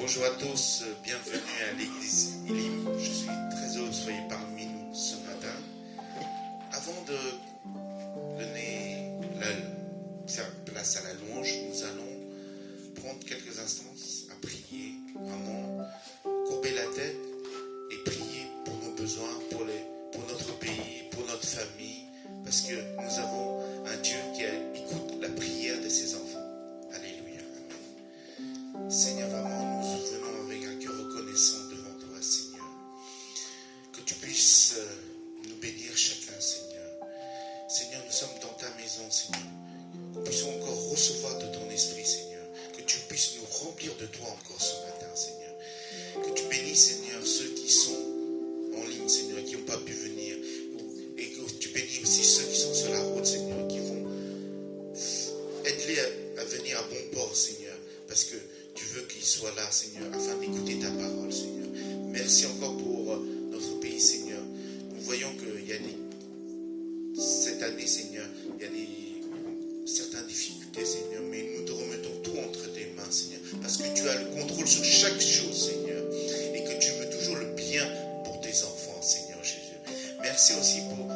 Bonjour à tous, bienvenue à l'église Elim. Je suis très heureux que vous soyez parmi nous ce matin. Avant de donner la place à la louange, nous allons prendre quelques instants à prier, vraiment courber la tête et prier pour nos besoins, pour notre pays, pour notre famille, parce que nous avons un Dieu qui écoute la prière de ses enfants. Alléluia. Amen. Seigneur, vraiment, nous venons avec un cœur reconnaissant devant toi, Seigneur. Que tu puisses nous bénir chacun, Seigneur. Seigneur, nous sommes dans ta maison, Seigneur. Que nous puissions encore recevoir de ton esprit, Seigneur. Que tu puisses nous remplir de toi encore ce matin, Seigneur. Que tu bénisses, Seigneur, ceux qui sont en ligne, Seigneur, qui n'ont pas pu venir. Et que tu bénis aussi ceux qui sont sur la route, Seigneur, qui vont aider à venir à bon port, Seigneur. Parce que tu veux qu'ils soient là, Seigneur, afin d'écouter ta parole, Seigneur. Merci encore pour notre pays, Seigneur. Nous voyons qu'il y a cette année, Seigneur, il y a certaines difficultés, Seigneur, mais nous te remettons tout entre tes mains, Seigneur, parce que tu as le contrôle sur chaque chose, Seigneur, et que tu veux toujours le bien pour tes enfants, Seigneur Jésus. Merci aussi pour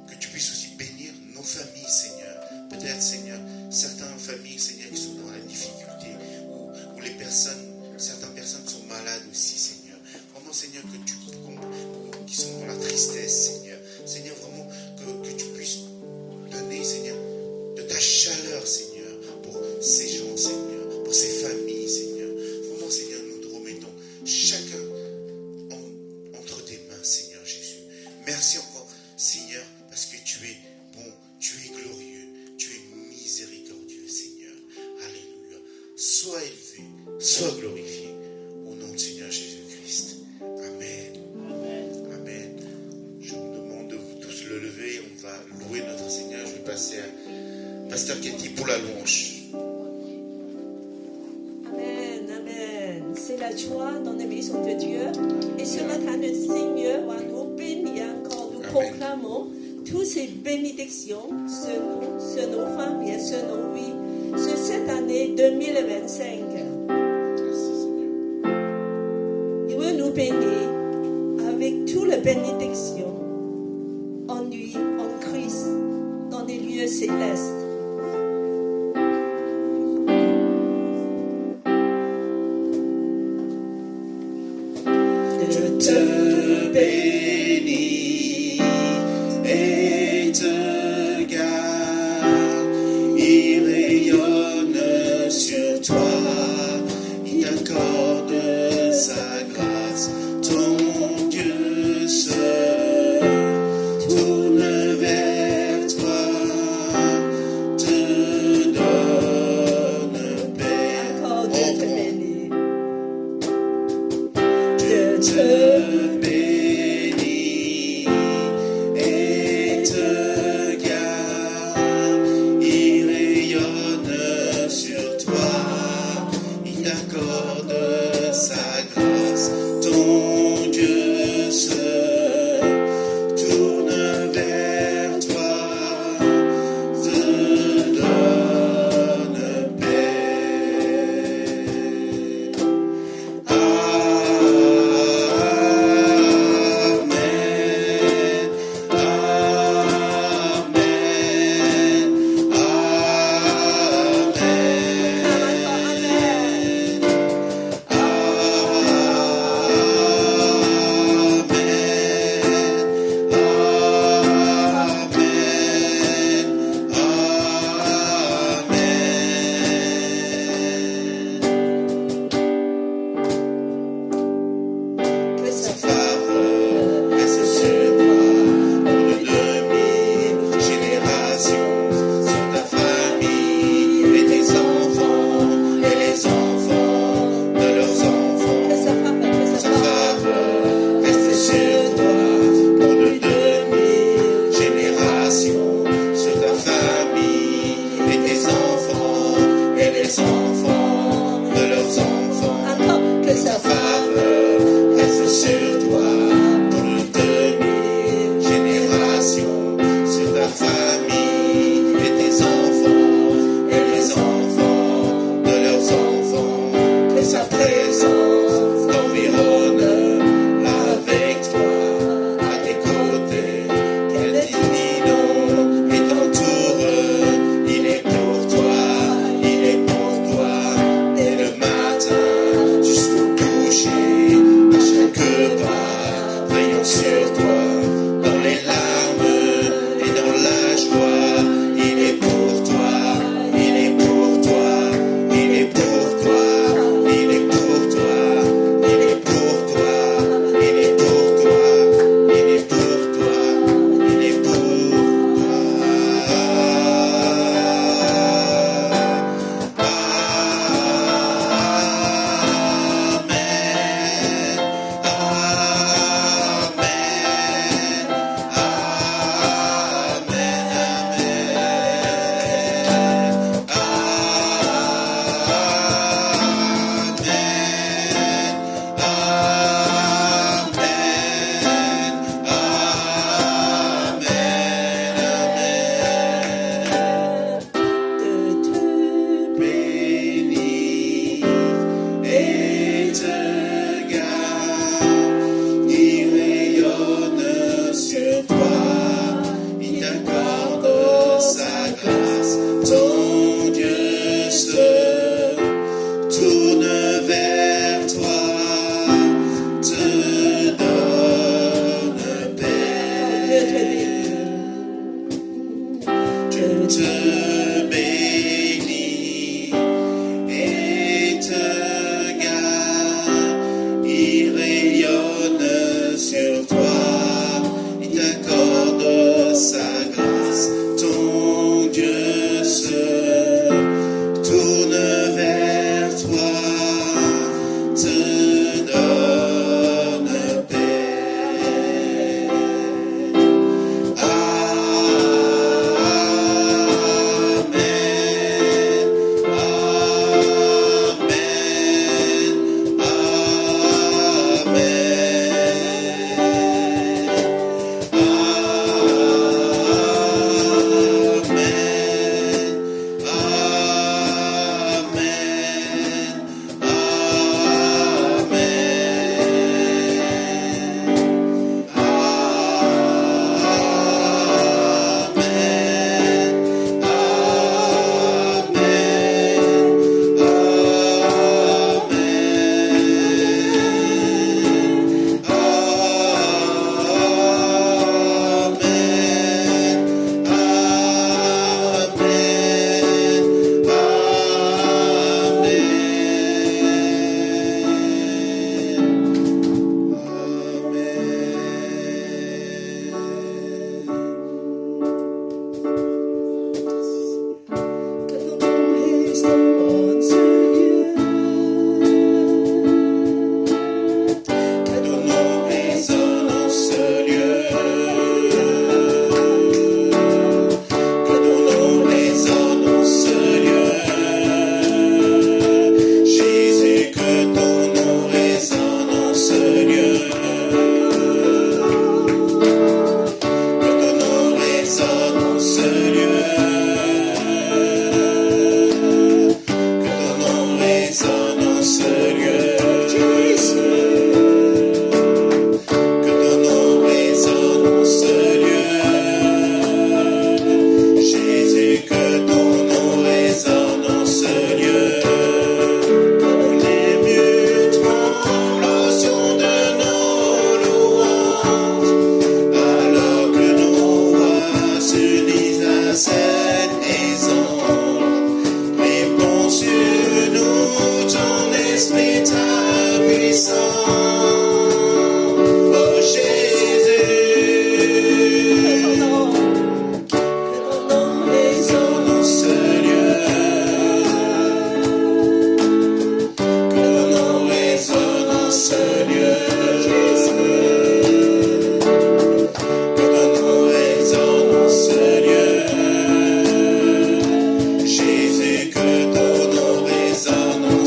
que tu puisses aussi bénir nos familles, Seigneur. Peut-être, Seigneur, certaines familles, Seigneur, qui sont dans la difficulté, ou certaines personnes sont malades aussi, Seigneur. Vraiment, Seigneur, qui sont dans la tristesse, Seigneur. Seigneur, vraiment, que tu puisses donner, Seigneur, de ta chaleur, Seigneur, pour ces gens, Seigneur, pour ces familles, Seigneur. Vraiment, Seigneur, nous te remettons chacun entre tes mains, Seigneur Jésus. Merci encore, Seigneur, parce que tu es bon, tu es glorieux, tu es miséricordieux, Seigneur. Alléluia. Sois élevé, sois glorifié, au nom de Seigneur Jésus-Christ. Amen. Amen. Amen. Je vous demande de vous tous le lever, on va louer notre Seigneur. Je vais passer à Pasteur Katie pour la louange. Amen, Amen. C'est la joie dans la maison de Dieu. Et ce matin, le Seigneur va nous bénir encore. Nous proclamons toutes ces bénédictions sur nos familles, sur nos vies, sur cette année 2025. Il veut nous bénir avec toutes les bénédictions en lui, en Christ, dans les lieux célestes. Je te bénis et te garde, il rayonne sur toi, il t'accorde sa grâce, ton Dieu se tourne vers toi, te donne paix. Encore Dieu te bénit. Je te bénis et te garde, il rayonne sur toi, il t'accorde sa grâce, ton Dieu se tourne vers toi, te donne paix. Amen.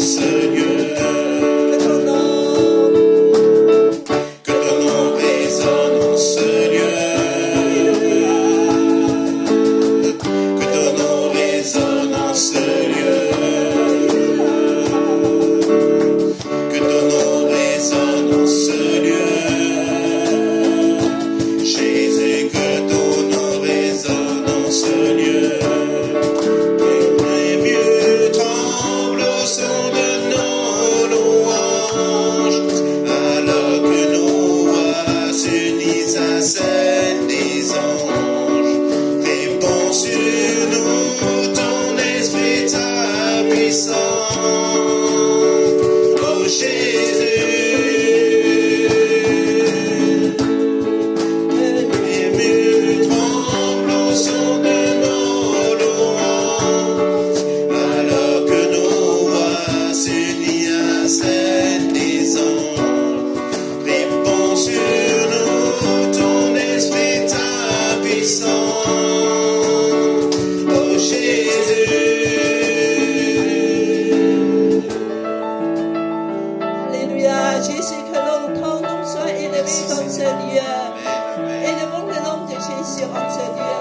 ce lieu. Que ton nom Que ton nom résonne en ce lieu. Que ton nom résonne en ce lieu. Que ton nom résonne en ce lieu. Jésus, que ton nom résonne en ce lieu. Les mieux tremblent au son de nos louanges, alors que nos voix s'unissent à celles des anges. Répands sur nous ton esprit, ta puissance, ô Jésus. Les murs tremblent au son de nos louanges, alors que nos voix s'unissent à celles des anges. Répands sur nous ton esprit, ta puissance, ô Jésus. Alléluia, Jésus, que ton nom soit élevé dans ce lieu. Amen. Élevons le nom de Jésus en ce lieu.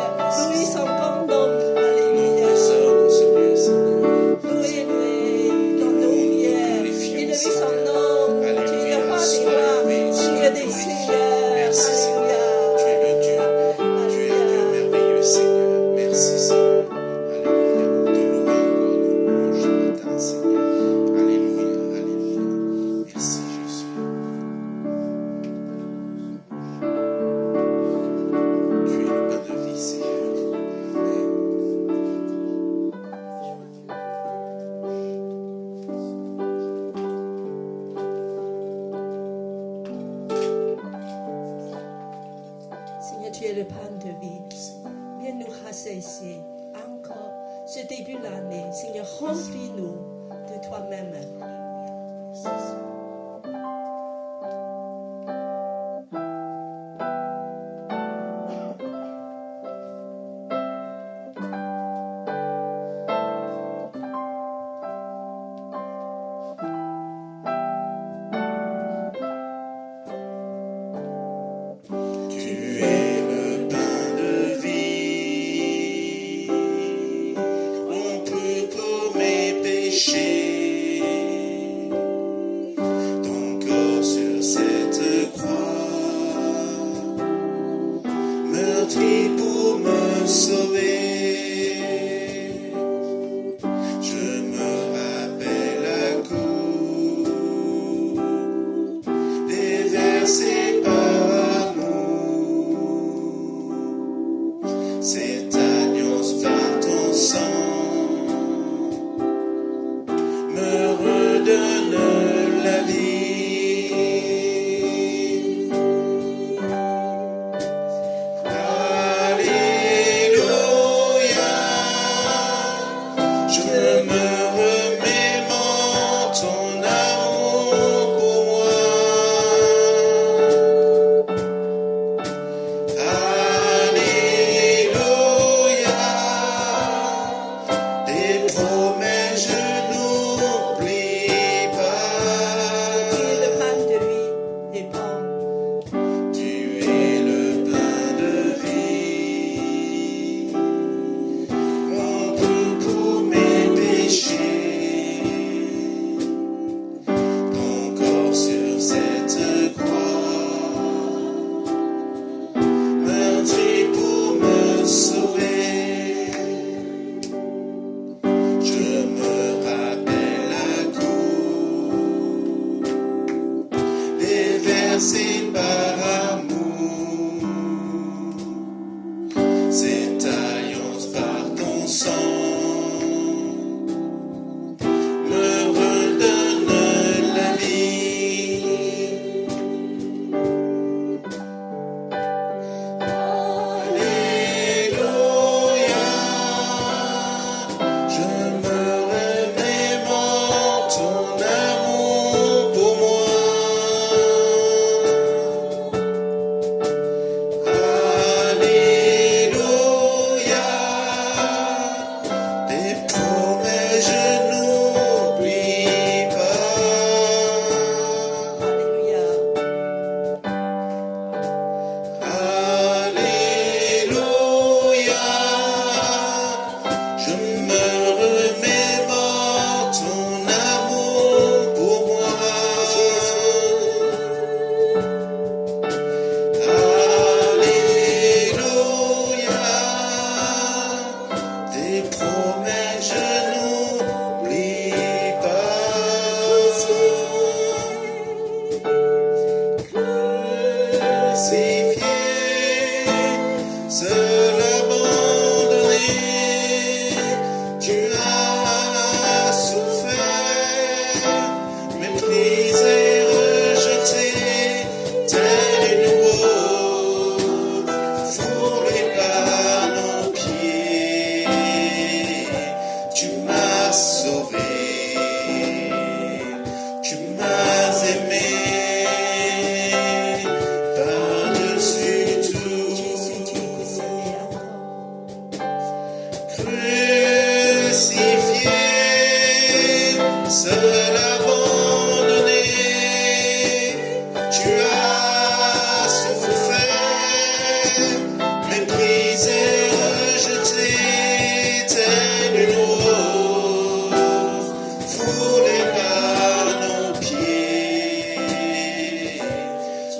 Louis son grand nom. Alléluia. Résonne ce lieu, Seigneur. Louez-le dans nos prières. Élevez son nom. Tu es le roi des rois, Seigneur des seigneurs. Merci, Seigneur. Tu es le Dieu. Tu es un Dieu Alléluia. merveilleux, Seigneur. Merci, Seigneur. Alléluia. On te loue encore, nous louons ce matin, Seigneur. Alléluia. Alléluia. Merci, Jésus. Tu es le pain de vie, Seigneur. Amen. Seigneur, tu es le pain de vie. Viens nous rassasier encore ce début de l'année. Seigneur, remplis-nous de toi-même. Tu es le pain de vie, rompu pour mes péchés. Ton corps sur cette croix, meurtri pour me sauver. Je me rappelle à coup déversé par amour. Cette alliance par ton sang me redonne la vie. Alléluia. Je me remémore ton amour pour moi. Alléluia. Tes promesses je n'oublie Tu es le pas. pain de vie des pauvres. Tu es le pain de vie, rompu pour mes péchés. Ton corps sur cette croix, meurtri pour me sauver. Je me rappelle à coup déversé par amour. Cette alliance par ton sang me redonne la vie. Alléluia. Je me remémore ton amour pour moi. abandonné, tu as souffert, méprisé, rejeté, tel une rose, foulé par nos pieds.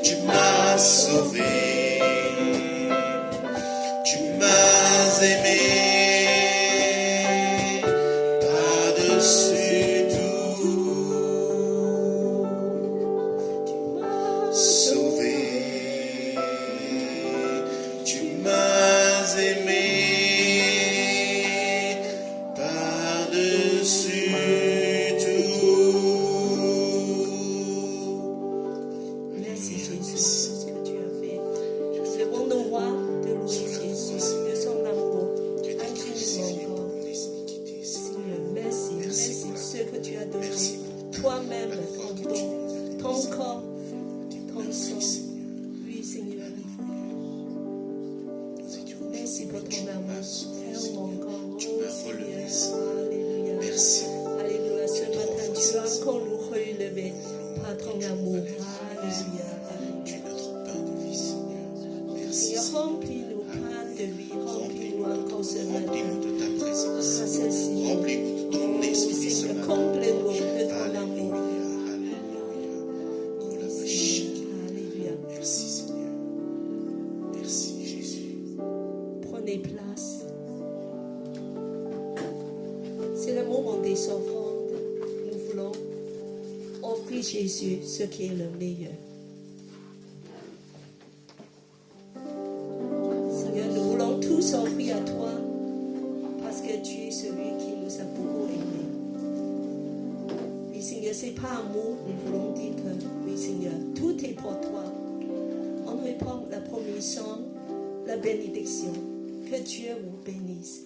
Tu m'as sauvé, tu m'as aimé. Par-dessus tout, sauvé, tu m'as aimé. Par-dessus tout. Merci Jésus pour ce que tu as fait. Le bon roi de louer Jésus, de son amour infiniment grand. Seigneur, merci, merci pour ce que tu as donné. Toi-même, ton don, ton corps, ton sang. Oui, Seigneur. Merci pour ton amour. Tellement grand. Tu Oh, m'as relevé, Seigneur. Alléluia. Merci. Alléluia. Ce matin, tu as encore nous relevé par ton amour. Alléluia. Tu es notre pain de vie, Seigneur. Merci. Seigneur, remplis-nous, pain de vie, remplis-nous encore ce matin. Remplis-nous de ta présence. Ah, ceci. Remplis-nous de ton Oh, esprit ce Seigneur, matin. comblez-nous de ton amour. Alléluia. Alléluia. Alléluia. Merci, Seigneur. Merci, Jésus. Prenez place. C'est le moment des offrandes. Nous voulons offrir Jésus ce qui est le meilleur. Seigneur, nous voulons tous offrir à toi parce que tu es celui qui nous a beaucoup aimés. Oui, Seigneur, c'est par amour, nous voulons dire que, oui, Seigneur, tout est pour toi. On répand la permission, la bénédiction. Que Dieu vous bénisse.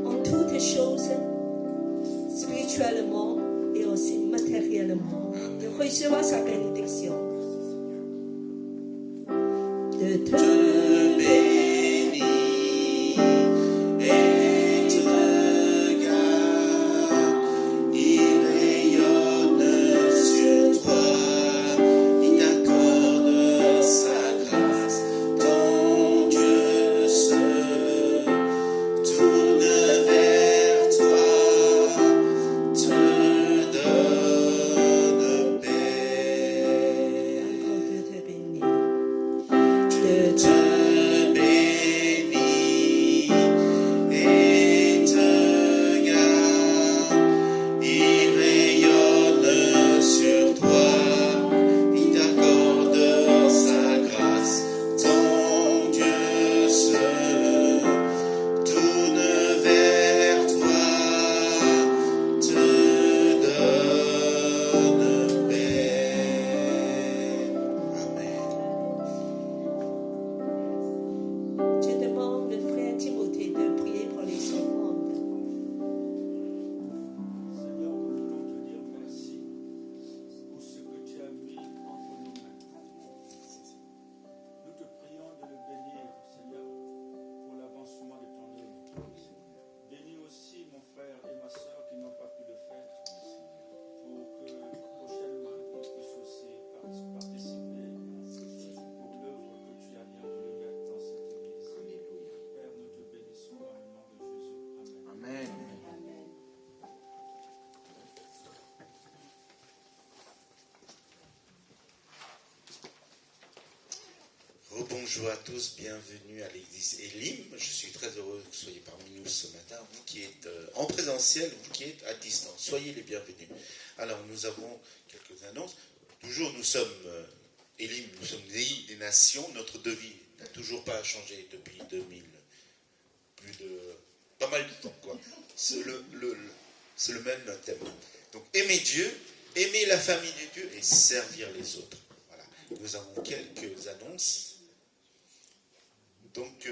En toutes choses, spirituellement et aussi matériellement, de recevoir sa bénédiction. De te Bénis et te garde, il rayonne sur toi, il t'accorde sa grâce, ton Dieu se tourne vers toi, te donne paix. encore de te bénir. Je te bénis et te garde, il rayonne sur toi, il t'accorde sa grâce, ton Dieu se tourne vers toi, te donne paix. Amen. Je demande le frère Timothée de prier pour les offrandes. Seigneur, nous voulons te dire merci pour ce que tu as mis entre nos mains. Nous te prions de le bénir, Seigneur, pour l'avancement de ton œuvre. Bénis aussi mon frère et ma soeur qui n'ont pas pu le faire, pour que prochainement ils puissent aussi participer pour l'œuvre que tu as bien voulu mettre dans cette église. Père, nous te bénissons dans le nom de Jésus. Amen. Amen. Rebonjour à tous, bienvenue à l'église Elim. Je suis très heureux que vous soyez parmi nous ce matin, vous qui êtes en présentiel, vous qui êtes à distance. Soyez les bienvenus. Alors nous avons quelques annonces. Toujours nous sommes Elim, nous sommes des nations. Notre devis n'a toujours pas changé depuis 2000, pas mal de temps quoi. C'est le même thème. Donc aimer Dieu, aimer la famille de Dieu et servir les autres. Voilà. Nous avons quelques annonces. Donc,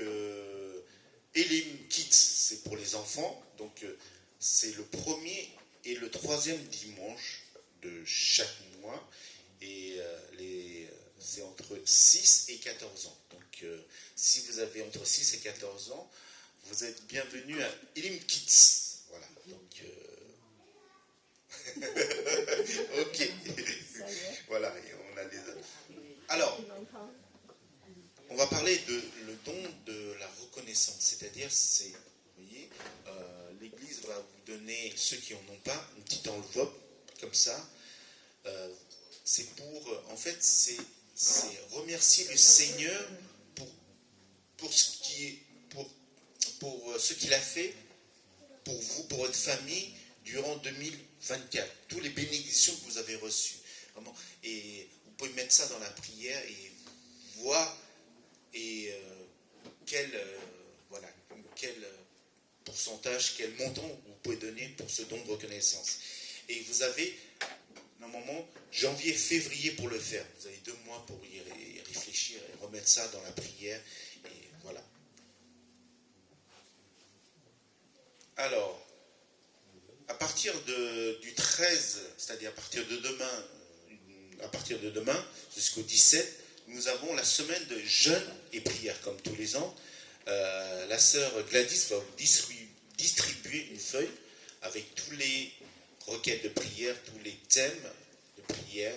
Elim Kids, c'est pour les enfants. Donc, c'est le premier et le troisième dimanche de chaque mois. Et c'est entre 6 et 14 ans. Donc, si vous avez entre 6 et 14 ans, vous êtes bienvenus à Elim Kids. Voilà. Donc, Ok. Ça y est, Voilà, et on a des autres. Alors, on entend. on va parler de le don de la reconnaissance, c'est-à-dire, c'est, vous voyez, l'Église va vous donner, ceux qui n'en ont pas, une petite enveloppe comme ça. C'est pour, en fait, c'est remercier le Seigneur pour ce qui est, pour ce qu'il a fait pour vous, pour votre famille, durant 2024. Toutes les bénédictions que vous avez reçues. Vraiment. Et vous pouvez mettre ça dans la prière et voir quel pourcentage, quel montant vous pouvez donner pour ce don de reconnaissance. Et vous avez, normalement, janvier, février pour le faire. Vous avez 2 mois pour y réfléchir et remettre ça dans la prière. Et voilà. Alors, à partir du 13, c'est-à-dire à partir de demain jusqu'au 17, nous avons la semaine de jeûne et prière, comme tous les ans. La sœur Gladys va vous distribuer une feuille avec tous les requêtes de prière, tous les thèmes de prière.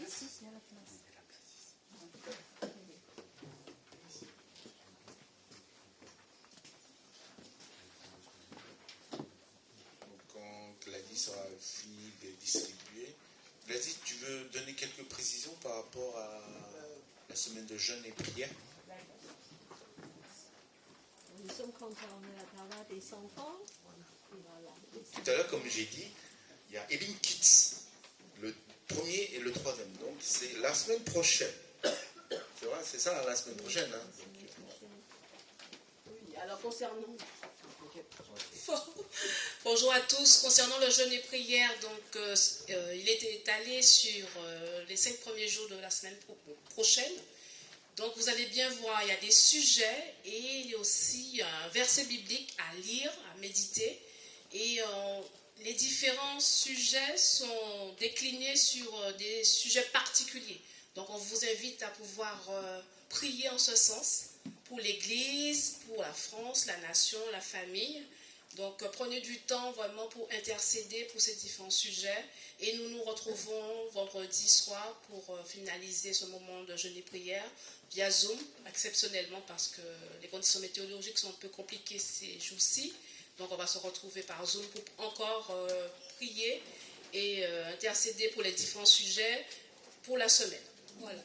Ici, c'est la place. Quand Gladys aura fini de distribuer, Gladys, tu veux donner quelques précisions par rapport à la semaine de jeûne et prière? Nous sommes contents d'avoir des enfants. Et voilà. Tout à l'heure, comme j'ai dit, il y a Elim Kids, le 1er et le 3e. Donc, c'est la semaine prochaine. Tu vois, c'est ça, la semaine prochaine. Hein. Oui, alors concernant. Bonjour à tous. Concernant le jeûne et prière, donc il est étalé sur les 5 premiers jours de la semaine prochaine. Donc vous allez bien voir, il y a des sujets et il y a aussi un verset biblique à lire, à méditer. Et les différents sujets sont déclinés sur des sujets particuliers. Donc on vous invite à pouvoir prier en ce sens pour l'Église, pour la France, la nation, la famille. Donc prenez du temps vraiment pour intercéder pour ces différents sujets. Et nous nous retrouvons vendredi soir pour finaliser ce moment de jeûne et prière via Zoom, exceptionnellement parce que les conditions météorologiques sont un peu compliquées ces jours-ci. Donc on va se retrouver par Zoom pour encore prier et intercéder pour les différents sujets pour la semaine. Voilà.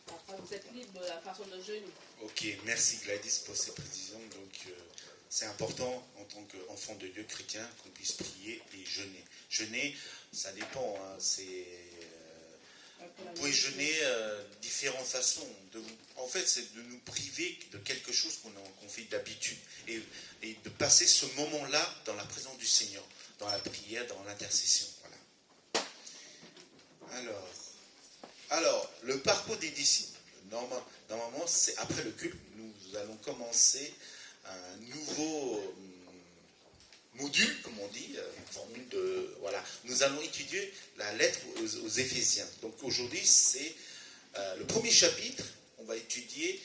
Après, vous êtes libre de la façon de jeûner. Ok, merci Gladys pour ces précisions. Donc, c'est important en tant qu'enfant de Dieu chrétien qu'on puisse prier et jeûner. Jeûner, ça dépend. Hein, vous pouvez jeûner de différentes façons. En fait, c'est de nous priver de quelque chose qu'on fait d'habitude et de passer ce moment-là dans la présence du Seigneur, dans la prière, dans l'intercession. Voilà. Alors, le parcours des disciples. Normalement, c'est après le culte, nous allons commencer un nouveau module, comme on dit, une formule de... Voilà, nous allons étudier la lettre aux Éphésiens. Donc aujourd'hui, c'est le premier chapitre, on va étudier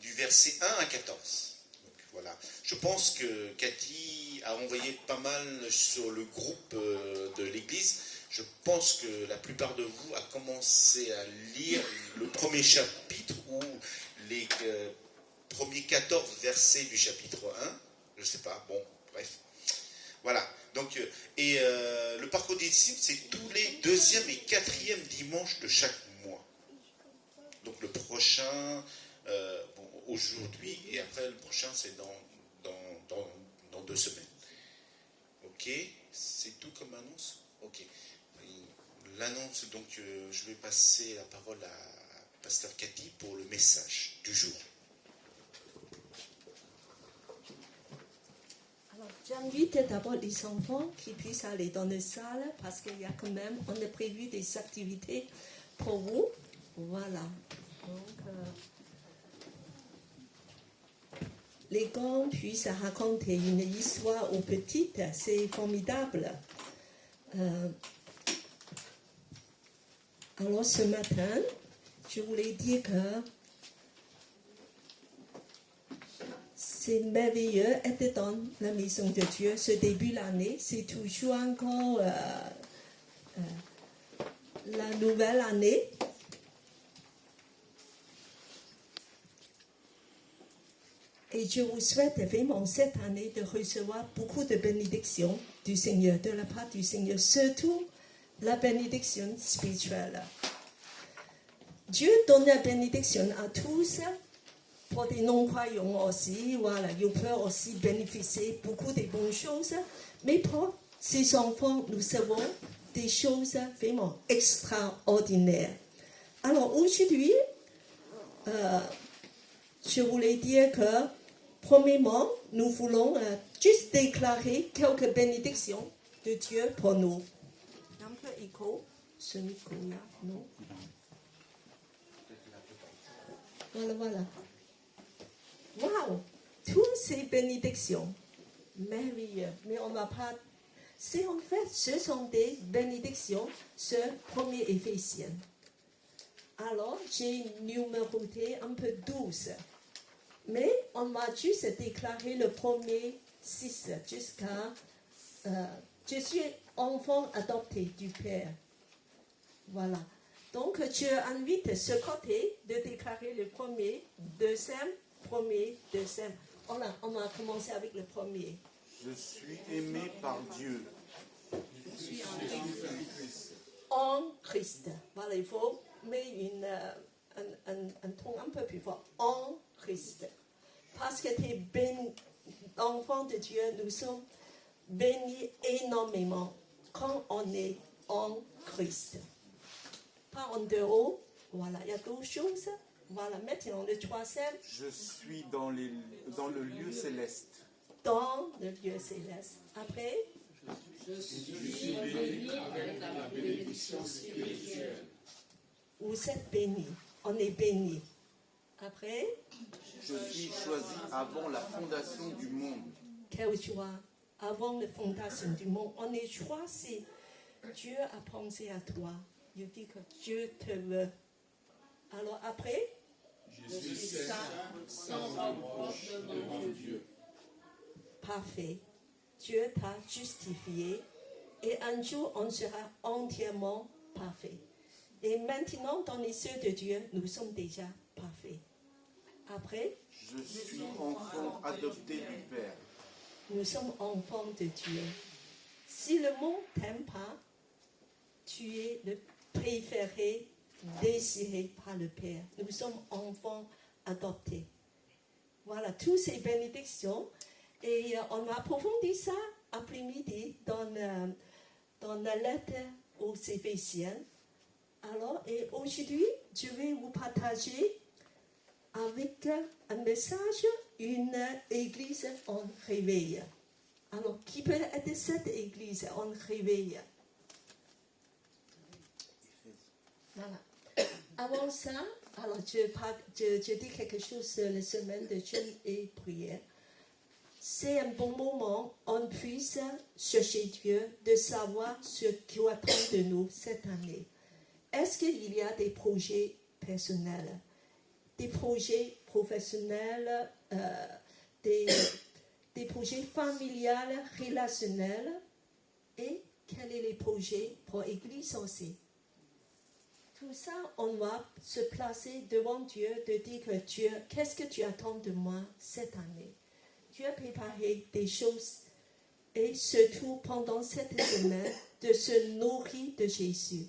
du verset 1 à 14. Donc, voilà. Je pense que Cathy a envoyé pas mal sur le groupe de l'Église. Je pense que la plupart de vous a commencé à lire le premier chapitre ou les premiers 14 versets du chapitre 1. Je ne sais pas, bon, bref. Voilà. Donc, le parcours des disciples, c'est tous les 2e et 4e dimanches de chaque mois. Donc le prochain, aujourd'hui, et après le prochain, c'est dans 2 semaines. Ok, c'est tout comme annonce. Ok. L'annonce, donc je vais passer la parole à Pasteur Cathy pour le message du jour. Alors, j'invite d'abord les enfants qui puissent aller dans les salles parce qu'il y a quand même, on a prévu des activités pour vous. Voilà. Donc, les grands puissent raconter une histoire aux petites, c'est formidable. Alors ce matin, je voulais dire que c'est merveilleux être dans la maison de Dieu. Ce début de l'année, c'est toujours encore la nouvelle année. Et je vous souhaite vraiment cette année de recevoir beaucoup de bénédictions du Seigneur, de la part du Seigneur, surtout la bénédiction spirituelle. Dieu donne la bénédiction à tous, pour des non-croyants aussi, voilà, ils peuvent aussi bénéficier beaucoup de bonnes choses, mais pour ces enfants, nous savons des choses vraiment extraordinaires. Alors aujourd'hui, je voulais dire que, premièrement, nous voulons juste déclarer quelques bénédictions de Dieu pour nous. Un peu écho, ce micro-là, non? Voilà. Waouh! Toutes ces bénédictions, merveilleux, mais on ne va pas... C'est en fait, ce sont des bénédictions sur 1er Éphésiens. Alors, j'ai numéroté un peu 12. Mais on va juste déclarer le premier 6 jusqu'à... je suis enfant adopté du Père. Voilà. Donc, je invite ce côté de déclarer le premier, deuxième, premier, deuxième. On va commencer avec le premier. Je suis aimé par Dieu. Je suis en Christ. Voilà, il faut mettre un ton un peu plus fort. En Christ. Parce que tu es béni, enfant de Dieu, nous sommes bénis énormément quand on est en Christ. Pas en dehors. Voilà, il y a d'autres choses. Voilà, maintenant le troisième. Je suis dans le lieu céleste. Dans le lieu céleste. Après. Je suis béni avec la bénédiction spirituelle. Vous êtes bénis. On est bénis. Après. Je suis choisi avant la fondation du monde. Quelle joie. Avant la fondation du monde. On est choisi. Dieu a pensé à toi. Il dit que Dieu te veut. Alors après. Je suis saint, sans reproche devant Dieu. Parfait. Dieu t'a justifié et un jour on sera entièrement parfait. Et maintenant, dans les yeux de Dieu, nous sommes déjà parfaits. Après, je suis enfant adopté du Père. Nous sommes enfants de Dieu. Si le monde ne t'aime pas, tu es le préféré, désiré par le Père. Nous sommes enfants adoptés. Voilà, toutes ces bénédictions. Et on va approfondir ça après-midi dans la lettre aux Éphésiens. Alors, et aujourd'hui, je vais vous partager avec un message, une église en réveil. Alors, qui peut être cette église en réveil? Voilà. Avant ça, alors je dis quelque chose sur la semaine de jeûne et prière. C'est un bon moment, on puisse chercher Dieu, de savoir ce qu'il attend de nous cette année. Est-ce qu'il y a des projets personnels, des projets professionnels, des projets familiales, relationnels, et quels sont les projets pour l'Église aussi? Tout ça, on va se placer devant Dieu, de dire que Dieu, qu'est-ce que tu attends de moi cette année? Dieu a préparé des choses et surtout pendant cette semaine de se nourrir de Jésus,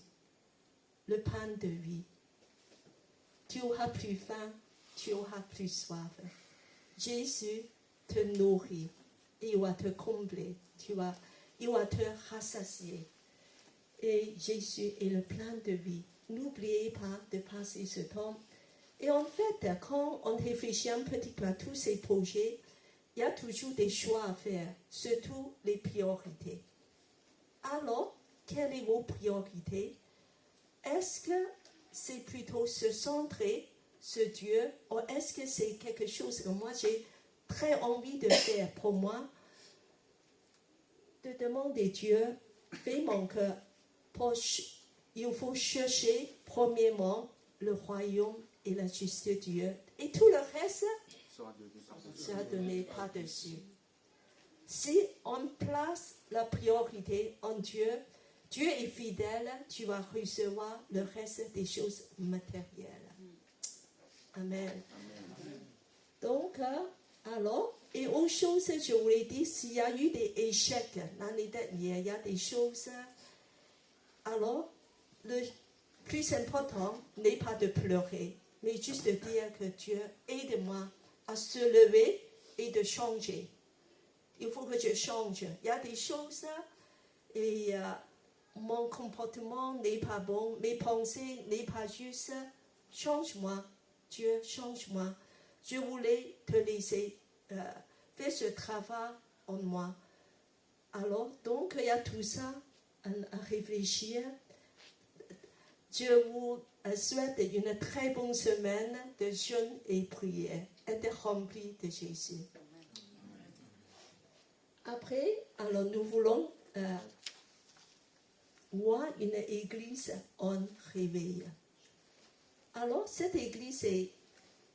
le pain de vie. Tu auras plus faim, tu auras plus soif. Jésus te nourrit, il va te combler, il va te rassasier. Et Jésus est le plein de vie. N'oubliez pas de passer ce temps. Et en fait, quand on réfléchit un petit peu à tous ces projets, il y a toujours des choix à faire, surtout les priorités. Alors, quelles sont vos priorités? Est-ce que c'est plutôt se centrer sur Dieu ou est-ce que c'est quelque chose que moi j'ai très envie de faire pour moi, de demander Dieu, fais mon cœur. Il faut chercher premièrement le royaume et la justice de Dieu. Et tout le reste sera donné par-dessus. Si on place la priorité en Dieu, Dieu est fidèle, tu vas recevoir le reste des choses matérielles. Amen. Donc, alors, et autre chose, je voulais dire, s'il y a eu des échecs l'année dernière, il y a des choses. Alors, le plus important n'est pas de pleurer, mais juste de dire que Dieu aide-moi à se lever et de changer. Il faut que je change. Il y a des choses et mon comportement n'est pas bon, mes pensées n'est pas juste. Change-moi, Dieu, change-moi. Je voulais te laisser faire ce travail en moi. Alors, donc, il y a tout ça à réfléchir. Je vous souhaite une très bonne semaine de jeûne et prière. Être rempli de Jésus. Après, alors nous voulons voir une église en réveil. Alors, cette église est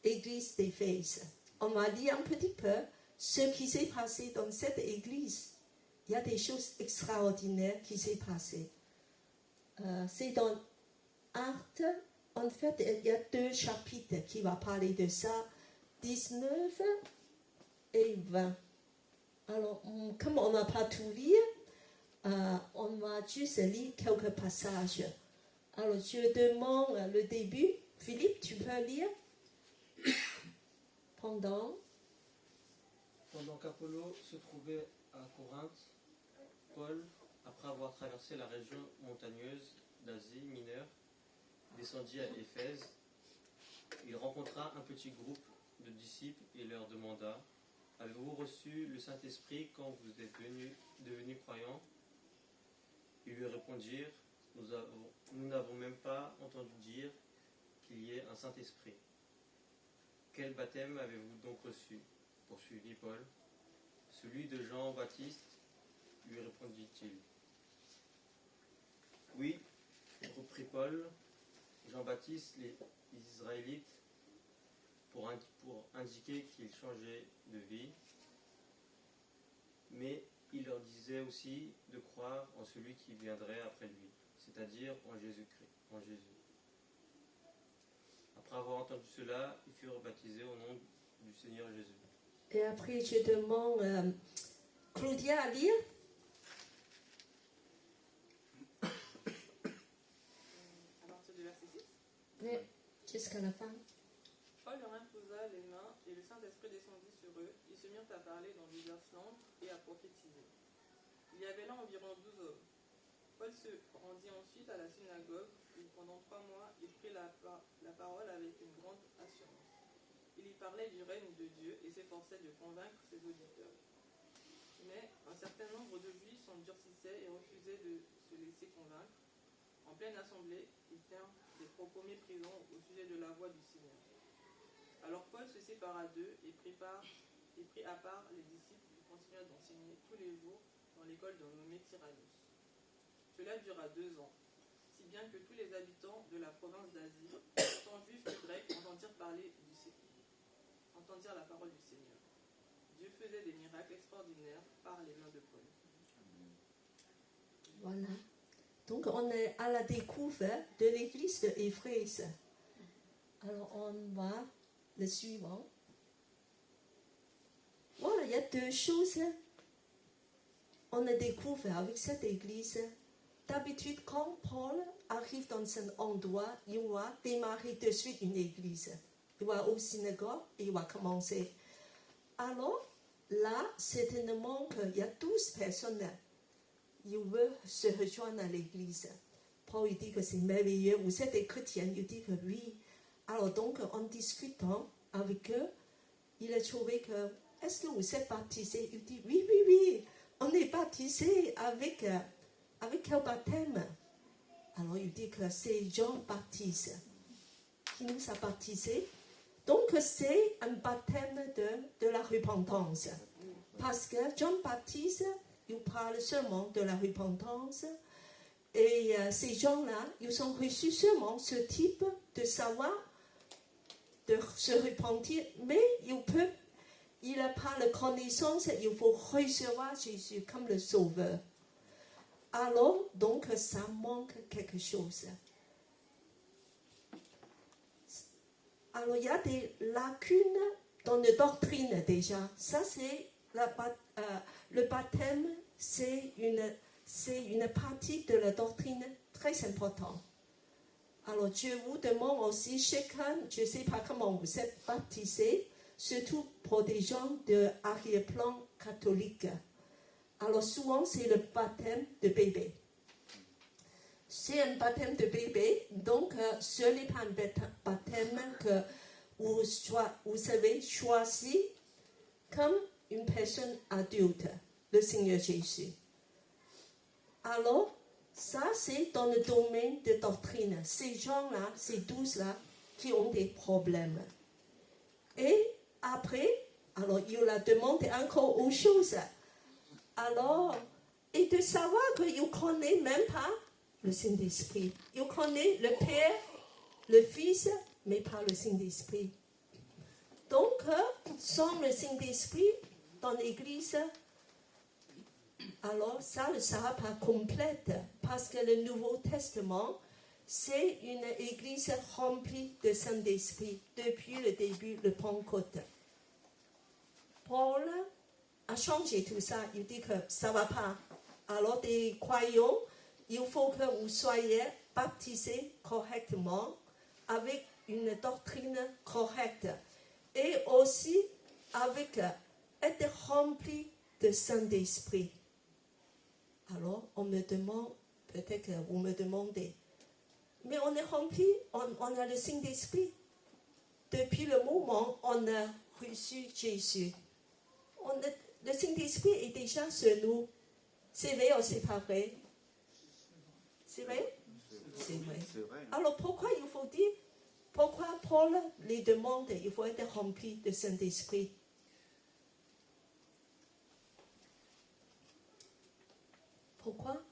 l'église d'Éphèse. On va lire un petit peu ce qui s'est passé dans cette église. Il y a des choses extraordinaires qui s'est passées. C'est dans Actes. En fait, il y a 2 chapitres qui vont parler de ça, 19 et 20. Alors, comme on n'a pas tout lire, on va juste lire quelques passages. Alors, je demande le début. Philippe, tu peux lire? Pendant qu'Apollo se trouvait à Corinthe, Paul, après avoir traversé la région montagneuse d'Asie mineure, descendit à Éphèse. Il rencontra un petit groupe de disciples et leur demanda: avez-vous reçu le Saint-Esprit quand vous êtes devenus croyants? Ils lui répondirent: nous n'avons même pas entendu dire qu'il y ait un Saint-Esprit. Quel baptême avez-vous donc reçu? Poursuivit Paul. Celui de Jean-Baptiste, lui répondit-il. Oui, reprit Paul, Jean-Baptiste les Israélites pour indiquer qu'il changeait de vie, mais il leur disait aussi de croire en celui qui viendrait après lui, c'est-à-dire en Jésus-Christ, en Jésus. Après avoir entendu cela, ils furent baptisés au nom du Seigneur Jésus. et après, je demande Claudia à lire. À partir du verset 6. Oui, jusqu'à la fin. Paul leur imposa les mains et le Saint-Esprit descendit sur eux. Ils se mirent à parler dans diverses langues et à prophétiser. Il y avait là environ 12 hommes. Paul se rendit ensuite à la synagogue où pendant 3 mois il prit la parole avec une grande assurance. Il y parlait du règne de Dieu et s'efforçait de convaincre ses auditeurs. Mais un certain nombre de Juifs s'endurcissaient et refusaient de se laisser convaincre. En pleine assemblée, ils tinrent des propos méprisants au sujet de la voix du Seigneur. Alors Paul se sépara d'eux et prit à part les disciples qui continuaient d'enseigner tous les jours dans l'école nommée Tyrannus. Cela dura 2 ans, si bien que tous les habitants de la province d'Asie, tant juifs que grecs, entendirent la parole du Seigneur. Dieu faisait des miracles extraordinaires par les mains de Paul. Voilà. Donc, on est à la découverte de l'église d'Éphèse. Alors, on va le suivant. Voilà, il y a 2 choses. On a découvert avec cette église. D'habitude, quand Paul arrive dans un endroit, il va démarrer de suite une église. Il va au synagogue et il va commencer. Alors, là, certainement qu'il y a 12 personnes. Ils veulent se rejoindre à l'église. Paul dit que c'est merveilleux. Vous êtes des chrétiens? Il dit que oui. Alors donc, en discutant avec eux, il a trouvé que, est-ce que vous êtes baptisés? Il dit, oui, oui, oui. On est baptisés avec quel baptême? Alors il dit que c'est Jean-Baptiste qui nous a baptisés. Donc c'est un baptême de la repentance. Parce que Jean-Baptiste, il parle seulement de la repentance. Et ces gens-là, ils ont reçu seulement ce type de savoir, de se repentir, mais il n'a pas la connaissance, il faut recevoir Jésus comme le Sauveur. Alors, donc, ça manque quelque chose. Alors, il y a des lacunes dans la doctrine déjà. Ça, c'est le baptême, c'est une partie de la doctrine très importante. Alors, je vous demande aussi, chacun, je ne sais pas comment vous êtes baptisés, surtout pour des gens de arrière-plan catholique. Alors, souvent, c'est le baptême de bébé. C'est un baptême de bébé, donc ce n'est pas un baptême que vous avez choisi comme une personne adulte, le Seigneur Jésus. Alors, ça, c'est dans le domaine de doctrine. Ces gens-là, ces douze-là, qui ont des problèmes. Et après, alors, il a demandé encore autre chose. Alors, et de savoir qu'il ne connaît même pas le Saint-Esprit. Il connaît le Père, le Fils, mais pas le Saint-Esprit. Donc, sans le Saint-Esprit, dans l'Église, alors ça ne sera pas complète, parce que le Nouveau Testament, c'est une Église remplie de Saint-Esprit depuis le début de Pentecôte. Paul a changé tout ça, il dit que ça ne va pas. Alors, des croyants, il faut que vous soyez baptisés correctement, avec une doctrine correcte, et aussi avec être rempli de Saint-Esprit. Alors, on me demande, peut-être que vous me demandez, mais on est rempli, on a le Saint-Esprit. Depuis le moment où on a reçu Jésus, le Saint-Esprit est déjà sur nous. C'est vrai ou c'est pas vrai? C'est vrai? C'est vrai. Alors, pourquoi il faut dire, pourquoi Paul les demande, il faut être rempli de Saint-Esprit? Pourquoi?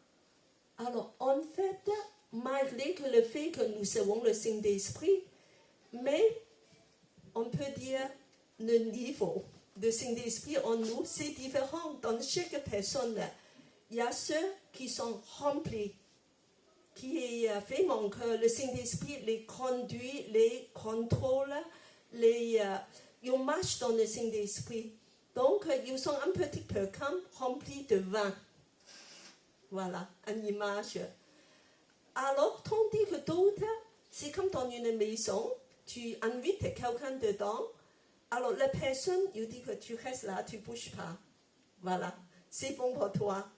Alors, en fait, malgré que le fait que nous avons le Saint-Esprit, mais on peut dire le niveau de Saint-Esprit en nous, c'est différent. Dans chaque personne, il y a ceux qui sont remplis, qui est vraiment que le Saint-Esprit les conduit, les contrôle, ils marchent dans le Saint-Esprit. Donc, ils sont un petit peu comme remplis de vin. Voilà, une image. Alors, tandis que d'autres, c'est comme dans une maison, tu invites quelqu'un dedans, alors la personne, il dit que tu restes là, tu ne bouges pas. Voilà, c'est bon pour toi.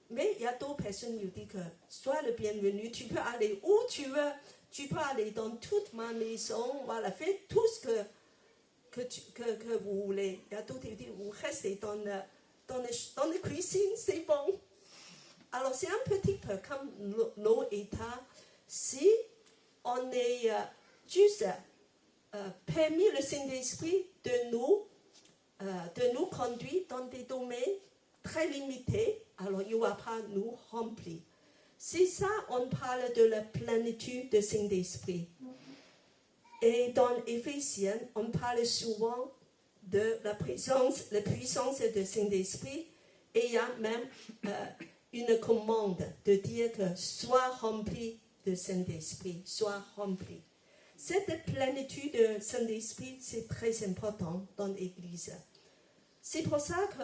Mais il y a d'autres personnes qui disent que sois le bienvenu, tu peux aller où tu veux, tu peux aller dans toute ma maison, voilà, fais tout ce que vous voulez. Il y a d'autres qui disent, vous restez dans la cuisine, c'est bon. Alors, c'est un petit peu comme nos états. Si on est juste permis le Saint-Esprit de nous conduire dans des domaines très limités, alors il ne va pas nous remplir. C'est ça, on parle de la plénitude du Saint-Esprit. Et dans Éphésiens, on parle souvent de la puissance du Saint-Esprit. Et il y a même une commande de dire que sois rempli de Saint-Esprit, sois rempli. Cette plénitude de Saint-Esprit, c'est très important dans l'Église. C'est pour ça que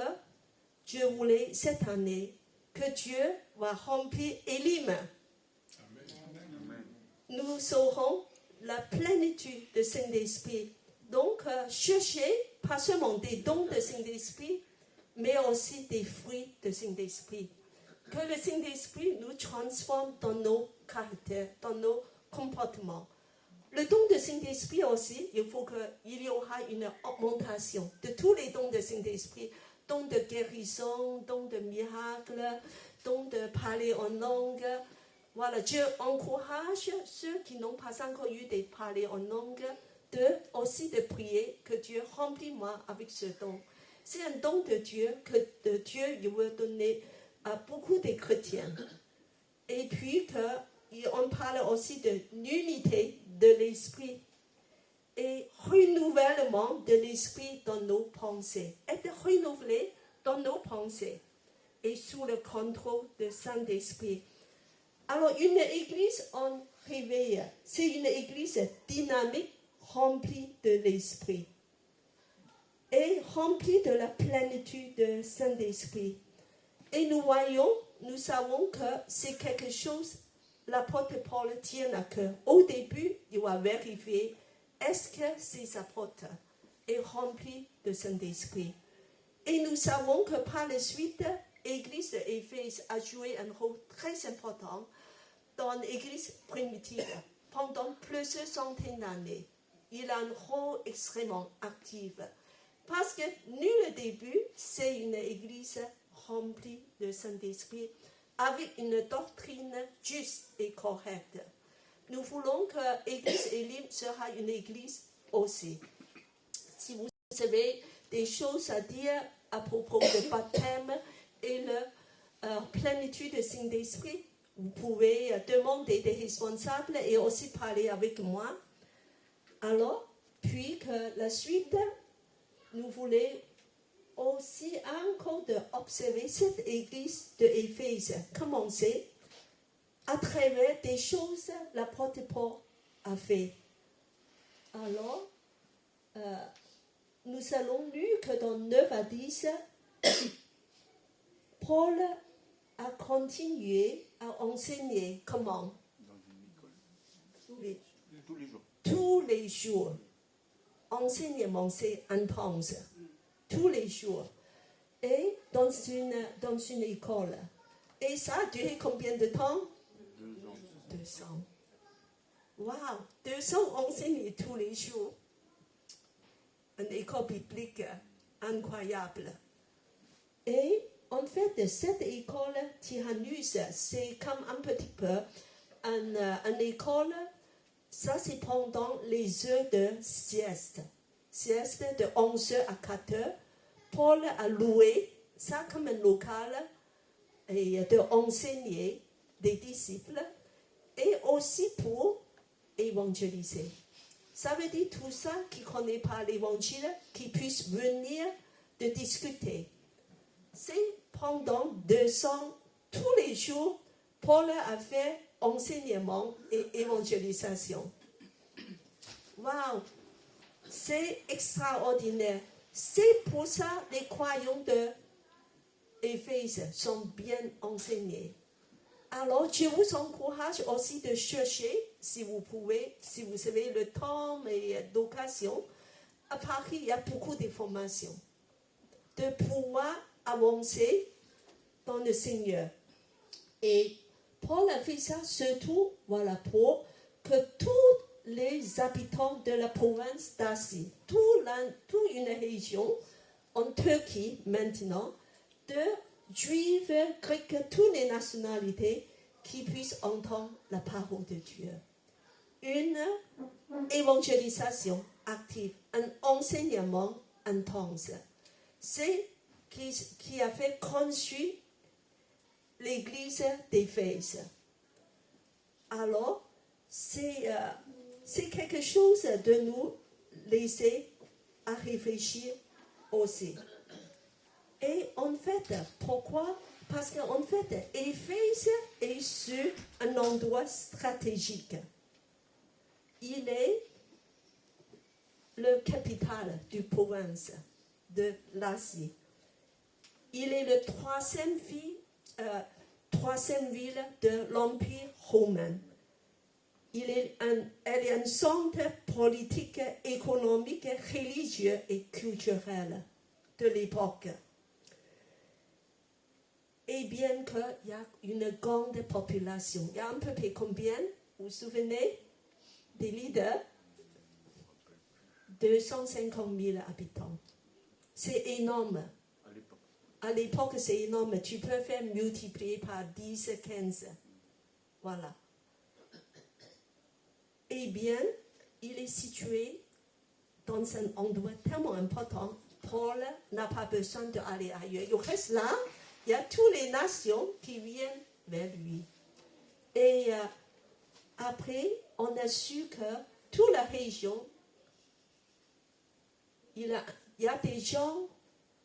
je voulais cette année que Dieu va remplir Élim. Nous saurons la plénitude de Saint-Esprit. Donc, cherchez pas seulement des dons de Saint-Esprit, mais aussi des fruits de Saint-Esprit. Que le Saint-Esprit nous transforme dans nos caractères, dans nos comportements. Le don de Saint-Esprit aussi, il faut qu'il y aura une augmentation de tous les dons de Saint-Esprit. Don de guérison, don de miracle, don de parler en langue. Voilà, Dieu encourage ceux qui n'ont pas encore eu de parler en langue aussi de prier que Dieu remplit-moi avec ce don. C'est un don de Dieu que Dieu il veut donner à beaucoup de chrétiens. Et puis on parle aussi de l'unité de l'esprit et renouvellement de l'esprit dans nos pensées. Être renouvelé dans nos pensées et sous le contrôle du Saint-Esprit. Alors, une église en réveil, c'est une église dynamique, remplie de l'Esprit et remplie de la plénitude du Saint-Esprit. Et nous savons que c'est quelque chose, l'apôtre Paul tient à cœur. Au début, il va vérifier, est-ce que ces apôtres sont remplis de Saint-Esprit? Et nous savons que par la suite, l'Église d'Éphèse a joué un rôle très important dans l'Église primitive pendant plusieurs centaines d'années. Il a un rôle extrêmement actif. Parce que nous, le début, c'est une Église remplie de Saint-Esprit avec une doctrine juste et correcte. Nous voulons que l'Église Élim sera une Église aussi. Si vous avez des choses à dire à propos du baptême et la plénitude du Saint-Esprit, vous pouvez demander des responsables et aussi parler avec moi. Alors, puis que la suite, nous voulons aussi encore observer cette église de Éphèse. Commencer à travers des choses que l'apôtre Paul a fait. Alors, nous allons lire que dans 9 à 10, Paul a continué à enseigner comment? Dans une école. Oui. Tous les jours. Tous les jours. Enseignement, c'est intense. Tous les jours. Et dans une école. Et ça a duré combien de temps? 2 ans. 200. Waouh! 200 enseignés tous les jours. Une école biblique incroyable. Et en fait, cette école Tyrannus, c'est comme un petit peu une école, ça c'est pendant les heures de sieste. Sieste de 11h à 4h. Paul a loué ça comme un local et de enseigner des disciples et aussi pour évangéliser. Ça veut dire tout ça qui ne connaît pas l'évangile, qui puisse venir de discuter. C'est pendant 200, tous les jours, Paul a fait enseignement et évangélisation. Waouh! C'est extraordinaire. C'est pour ça que les croyants d'Éphèse sont bien enseignés. Alors, je vous encourage aussi de chercher, si vous pouvez, si vous avez le temps et l'occasion. À Paris, il y a beaucoup d'informations. De pouvoir avancer dans le Seigneur. Et Paul a fait ça surtout, voilà, pour que tous les habitants de la province d'Asie, toute une région en Turquie maintenant, de juifs, grecs, toutes les nationalités qui puissent entendre la parole de Dieu. Une évangélisation active, un enseignement intense. C'est qui a fait construire l'église d'Éphèse. Alors, c'est quelque chose de nous laisser à réfléchir aussi. Et en fait, pourquoi? Parce qu'en fait, Éphèse est sur un endroit stratégique. Il est le capital du province de l'Asie. Il est le troisième ville de l'Empire romain. Elle est un centre politique, économique, religieux et culturel de l'époque. Et bien qu'il y a une grande population, il y a à peu près combien? Vous vous souvenez des leaders? 250 000 habitants. C'est énorme. À l'époque, c'est énorme. Tu peux faire multiplier par 10, 15. Voilà. Eh bien, il est situé dans un endroit tellement important, Paul n'a pas besoin d'aller ailleurs. Il reste là, il y a toutes les nations qui viennent vers lui. Et après, on a su que toute la région, il y a des gens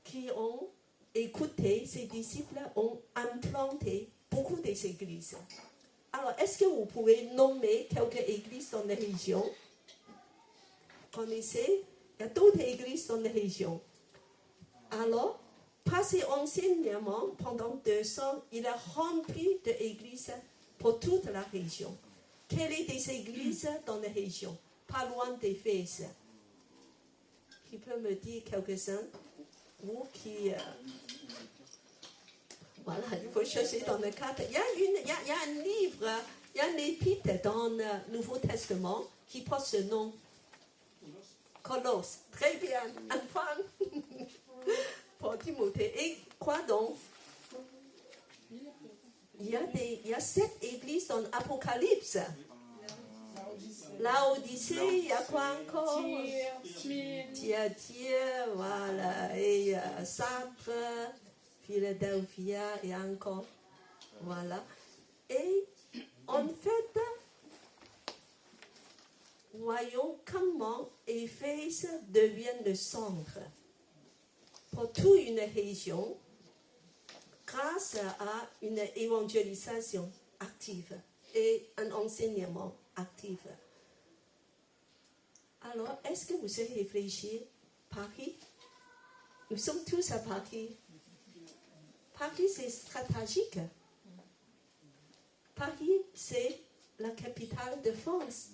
qui ont écouté, ces disciples ont implanté beaucoup d'églises. Alors, est-ce que vous pouvez nommer quelques églises dans la région? Connaissez? Il y a d'autres églises dans la région. Alors, par ses enseignements, pendant 2 ans, il a rempli d'églises pour toute la région. Quelles sont des églises dans la région? Pas loin d'Éphèse. Qui peut me dire quelques-uns? Vous qui... Voilà, il faut chercher dans le cadre. Il y a un livre, il y a un épître dans le Nouveau Testament qui porte ce nom. Colosse. Très bien. Un point pour Timothée. Et quoi donc? Il y a 7 églises dans l'Apocalypse. Laodicée, il y a quoi encore? Thyatire, voilà. Et Sartre, Philadelphia et encore. Voilà. Et en fait, voyons comment Éphèse devient le centre pour toute une région grâce à une évangélisation active et un enseignement actif. Alors, est-ce que vous avez réfléchi? Paris? Nous sommes tous à Paris. Paris, c'est stratégique. Paris, c'est la capitale de France.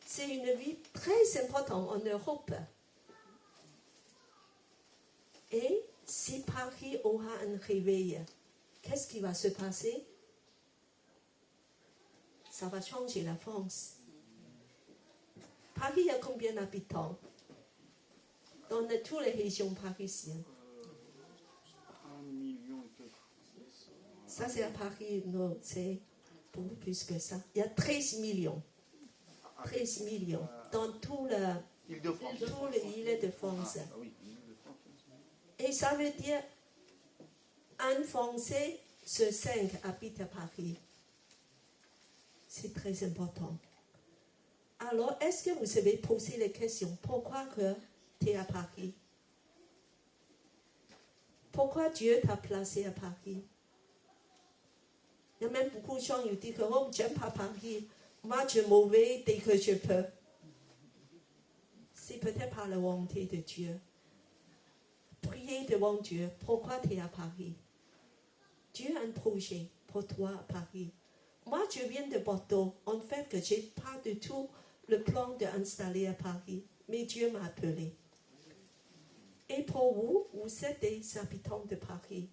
C'est une ville très importante en Europe. Et si Paris aura un réveil, qu'est-ce qui va se passer? Ça va changer la France. Paris, il y a combien d'habitants dans toutes les régions parisiennes? 1 million et quelques. Ça, c'est à Paris, non, c'est beaucoup plus que ça. Il y a 13 millions. 13 millions dans toute l'île de France. Et ça veut dire un Français sur 5 habite à Paris. C'est très important. Alors, est-ce que vous avez posé les questions? Pourquoi tu es à Paris? Pourquoi Dieu t'a placé à Paris? Il y a même beaucoup de gens qui disent que oh, j'aime pas Paris. Moi, je m'en vais dès que je peux. C'est peut-être par la volonté de Dieu. Priez devant Dieu. Pourquoi tu es à Paris? Dieu a un projet pour toi à Paris. Moi, je viens de Bordeaux. En fait, je n'ai pas du tout le plan d'installer à Paris. Mais Dieu m'a appelé. Et pour vous, vous êtes des habitants de Paris.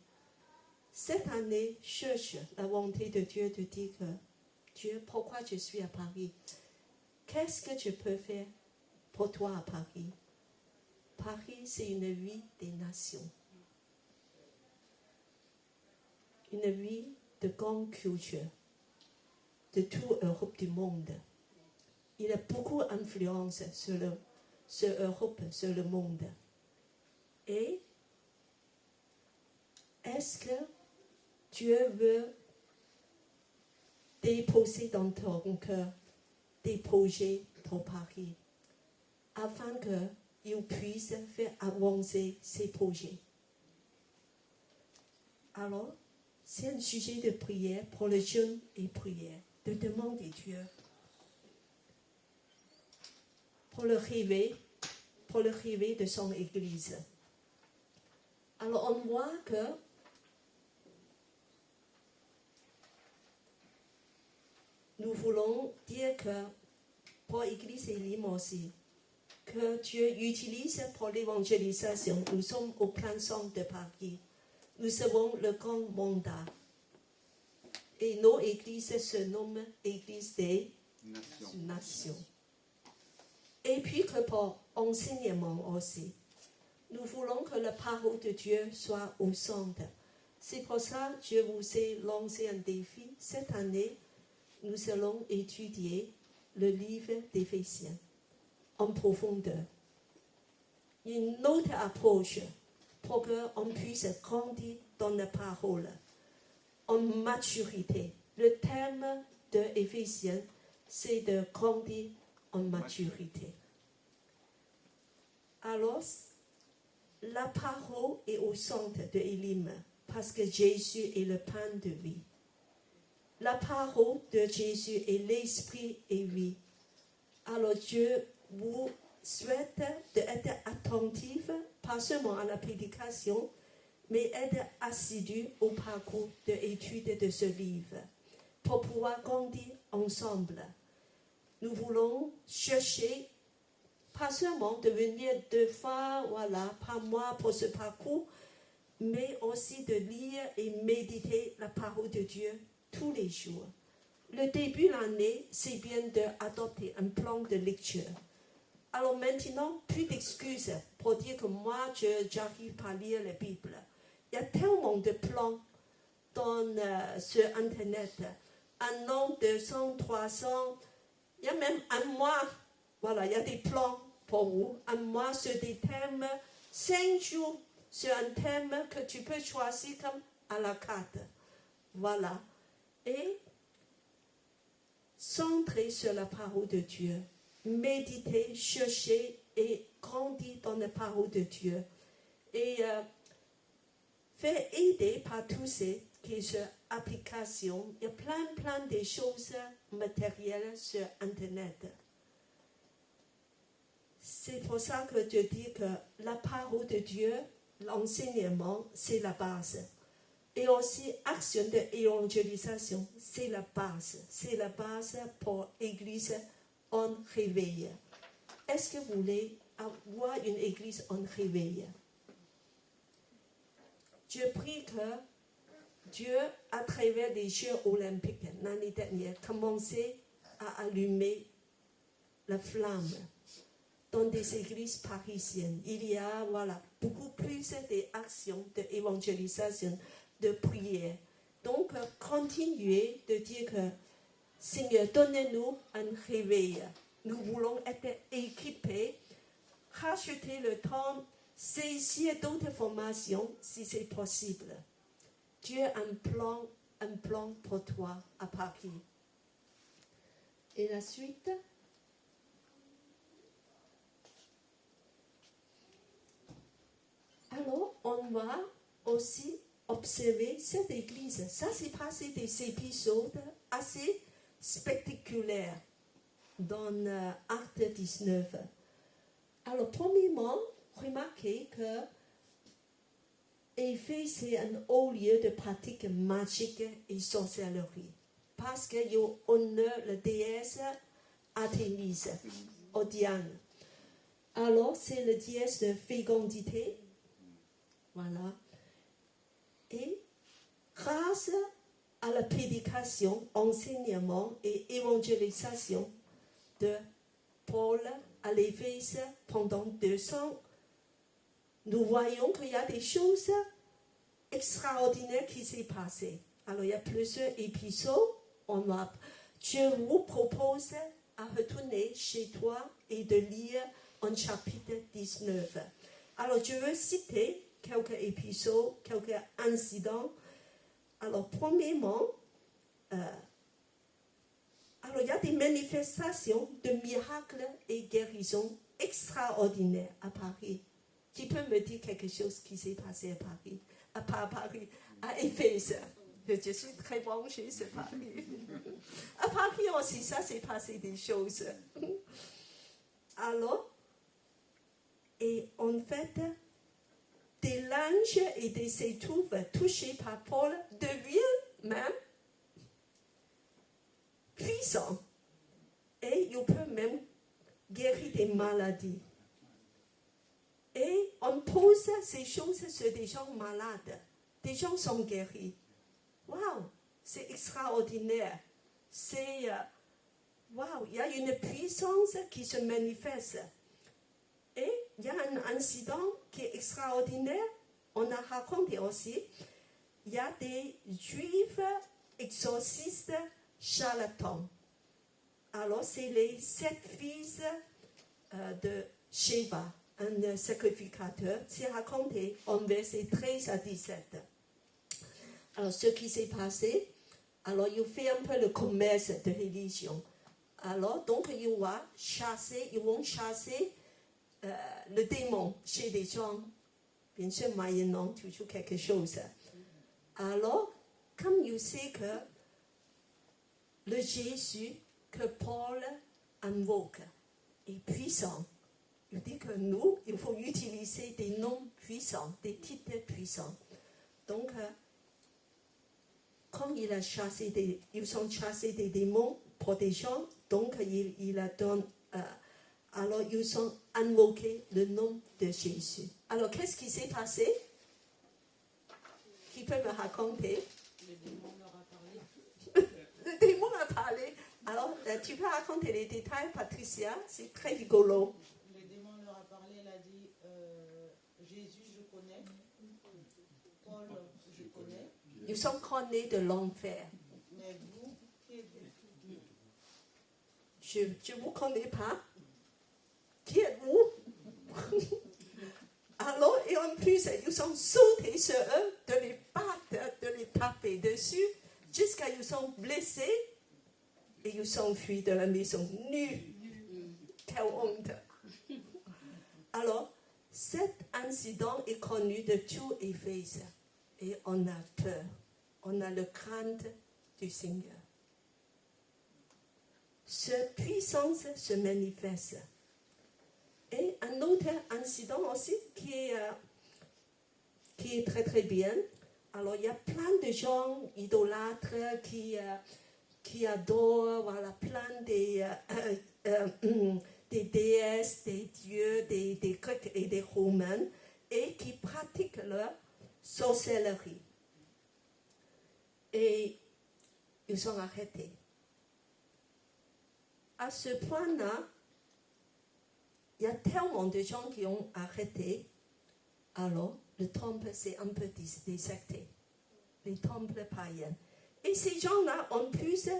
Cette année, cherche la volonté de Dieu de dire que Dieu, pourquoi je suis à Paris? Qu'est-ce que je peux faire pour toi à Paris? Paris, c'est une vie des nations. Une vie de grande culture, de toute l'Europe du monde. Il a beaucoup d'influence sur l'Europe, sur le monde. Et est-ce que Dieu veut déposer dans ton cœur des projets pour Paris afin qu'il puisse faire avancer ses projets? Alors, c'est un sujet de prière pour les jeunes et prière, de demander Dieu pour le réveil de son Église. Alors, on voit que nous voulons dire que pour l'Église Elim aussi, que Dieu utilise pour l'évangélisation. Nous sommes au plein centre de Paris. Nous avons le grand mandat. Et nos églises se nomment Église des Nations. Et puis que pour enseignement aussi, nous voulons que la parole de Dieu soit au centre. C'est pour ça que je vous ai lancé un défi. Cette année, nous allons étudier le livre d'Éphésiens en profondeur. une autre approche pour qu'on puisse grandir dans la parole, en maturité. Le thème de Éphésiens, c'est de grandir en maturité. Alors, la parole est au centre de Élim, parce que Jésus est le pain de vie. La parole de Jésus est l'esprit et vie. Alors Dieu vous souhaite d'être attentif, pas seulement à la prédication, mais être assidu au parcours d'étude de ce livre, pour pouvoir grandir ensemble. Nous voulons chercher, pas seulement de venir 2 fois, par mois pour ce parcours, mais aussi de lire et méditer la parole de Dieu tous les jours. Le début de l'année, c'est bien d'adopter un plan de lecture. Alors maintenant, plus d'excuses pour dire que moi, je n'arrive pas à lire la Bible. Il y a tellement de plans sur Internet. 1 an, 2 ans, 3 ans. Il y a même 1 mois. Voilà, il y a des plans pour vous. 1 mois sur des thèmes. 5 jours sur un thème que tu peux choisir comme à la carte. Voilà. Et centrer sur la parole de Dieu. Méditer, chercher et grandir dans la parole de Dieu. Et faire aider par tous ces qui sont applications. Il y a plein de choses matérielles sur Internet. C'est pour ça que je dis que la parole de Dieu, l'enseignement, c'est la base. Et aussi, action d'évangélisation, c'est la base. C'est la base pour l'Église en réveil. Est-ce que vous voulez avoir une Église en réveil? Je prie que Dieu, à travers les Jeux olympiques l'année dernière, commence à allumer la flamme dans des églises parisiennes. Il y a beaucoup plus d'actions d'évangélisation, de prière. Donc, continuez de dire que Seigneur, donnez-nous un réveil. Nous voulons être équipés, racheter le temps, saisir d'autres formations si c'est possible. Dieu a un plan pour toi à Paris. Et la suite. Alors, on va aussi observer cette église. Ça, c'est passé des épisodes assez spectaculaires dans Acte 19. Alors, premièrement, remarquez que Éphèse, c'est un haut lieu de pratique magique et sorcellerie. Parce qu'il honore la déesse Artémis, ou Diane. Alors, c'est la déesse de fécondité. Voilà. Et grâce à la prédication, enseignement et évangélisation de Paul à l'Éphèse pendant 2 ans, nous voyons qu'il y a des choses extraordinaires qui s'est passées. Alors, il y a plusieurs épisodes. Je vous propose à retourner chez toi et de lire en chapitre 19. Alors, je veux citer quelques épisodes, quelques incidents. Alors, premièrement, alors il y a des manifestations de miracles et guérisons extraordinaires à Paris. Qui peut me dire quelque chose qui s'est passé à Paris? Pas à Paris, à Éphèse. Je suis très branchée sur Paris. À Paris aussi, ça s'est passé des choses. Alors, et en fait, des linges et des étouffes touchés par Paul deviennent même puissants. Et ils peuvent même guérir des maladies. Et on pose ces choses sur des gens malades. Des gens sont guéris. Waouh, c'est extraordinaire. C'est, waouh, il y a une puissance qui se manifeste. Et il y a un incident qui est extraordinaire. On a raconté aussi. Il y a des juifs exorcistes charlatans. Alors, c'est les 7 fils de Sheba. un sacrificateur. C'est raconté en versets 13 à 17. Alors, ce qui s'est passé, alors il fait un peu le commerce de religion. Alors, donc, ils vont chasser le démon chez les gens. Bien sûr, moyennant toujours quelque chose. Alors, comme il sait que le Jésus que Paul invoque est puissant, il dit que nous, il faut utiliser des noms puissants, des titres puissants. Donc, quand ils ont chassé des démons pour des gens, donc il donne, alors ils ont invoqué le nom de Jésus. Alors, qu'est-ce qui s'est passé? Qui peut me raconter? Le démon leur a parlé. Le démon a parlé. Alors, tu peux raconter les détails, Patricia? C'est très rigolo. Le démon leur a parlé, il a dit Jésus, je connais. Paul, je connais. Ils sont connus de l'enfer. Mais vous, qui êtes-vous? Je ne vous connais pas. Qui êtes-vous? Alors, et en plus, ils ont sauté sur eux, de les battre, de les taper dessus, jusqu'à ce qu'ils sont blessés, et ils sont fuis de la maison nus. Quelle honte! Alors, cet incident est connu de tout Éphèse, et on a peur, on a le crainte du Seigneur. Cette puissance se manifeste. Et un autre incident aussi qui est très très bien. Alors il y a plein de gens idolâtres qui adorent, voilà, plein des déesses, des dieux, des Grecs et des Romains, et qui pratiquent leur sorcellerie. Et ils sont arrêtés. À ce point-là, il y a tellement de gens qui ont arrêté. Alors, le temple s'est un peu dissecté. Les temples païens. Et ces gens-là, en plus,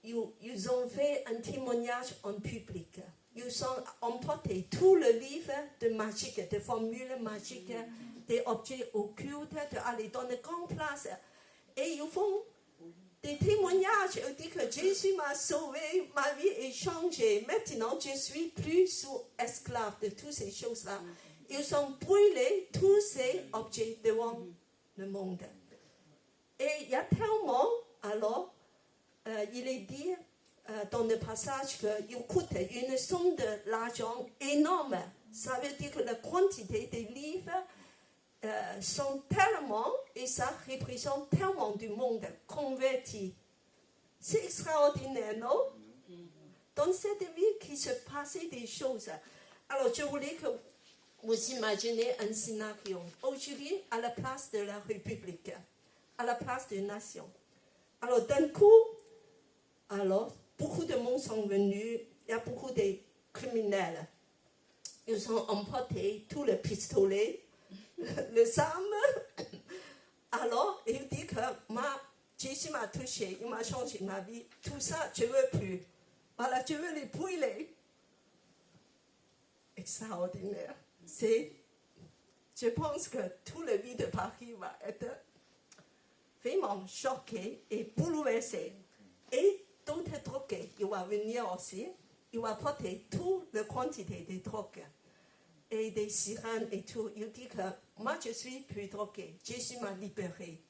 ils ont fait un témoignage en public. Ils ont emporté tout le livre de magie, de formules magiques, des objets occultes, d'aller dans une grande place. Et ils font des témoignages. Ils disent que Jésus m'a sauvé, ma vie est changée. Maintenant, je suis plus sous esclave de toutes ces choses-là. Ils ont brûlé tous ces objets devant le monde. Et il y a tellement, alors, il est dit dans le passage qu'il coûte une somme d'argent énorme. Ça veut dire que la quantité des livres sont tellement, et ça représente tellement du monde converti. C'est extraordinaire, non? Dans cette vie qui se passait des choses. Alors, je voulais que vous imaginez un scénario. Aujourd'hui, à la place de la République, à la place des nations. Alors, d'un coup, alors, beaucoup de monde sont venus, il y a beaucoup de criminels. Ils ont emporté tous les pistolets, les armes. Alors, il dit que Jésus m'a touché, il m'a changé ma vie. Tout ça, je ne veux plus. Voilà, je veux les brûler. Extraordinaire. Je pense que toute la vie de Paris va être vraiment choquée et bouleversée. Et d'autres drogués, ils vont venir aussi. Ils vont apporter toute la quantité de drogues et des sirènes et tout. Il dit que moi, je suis plus drogué. Jésus m'a libéré.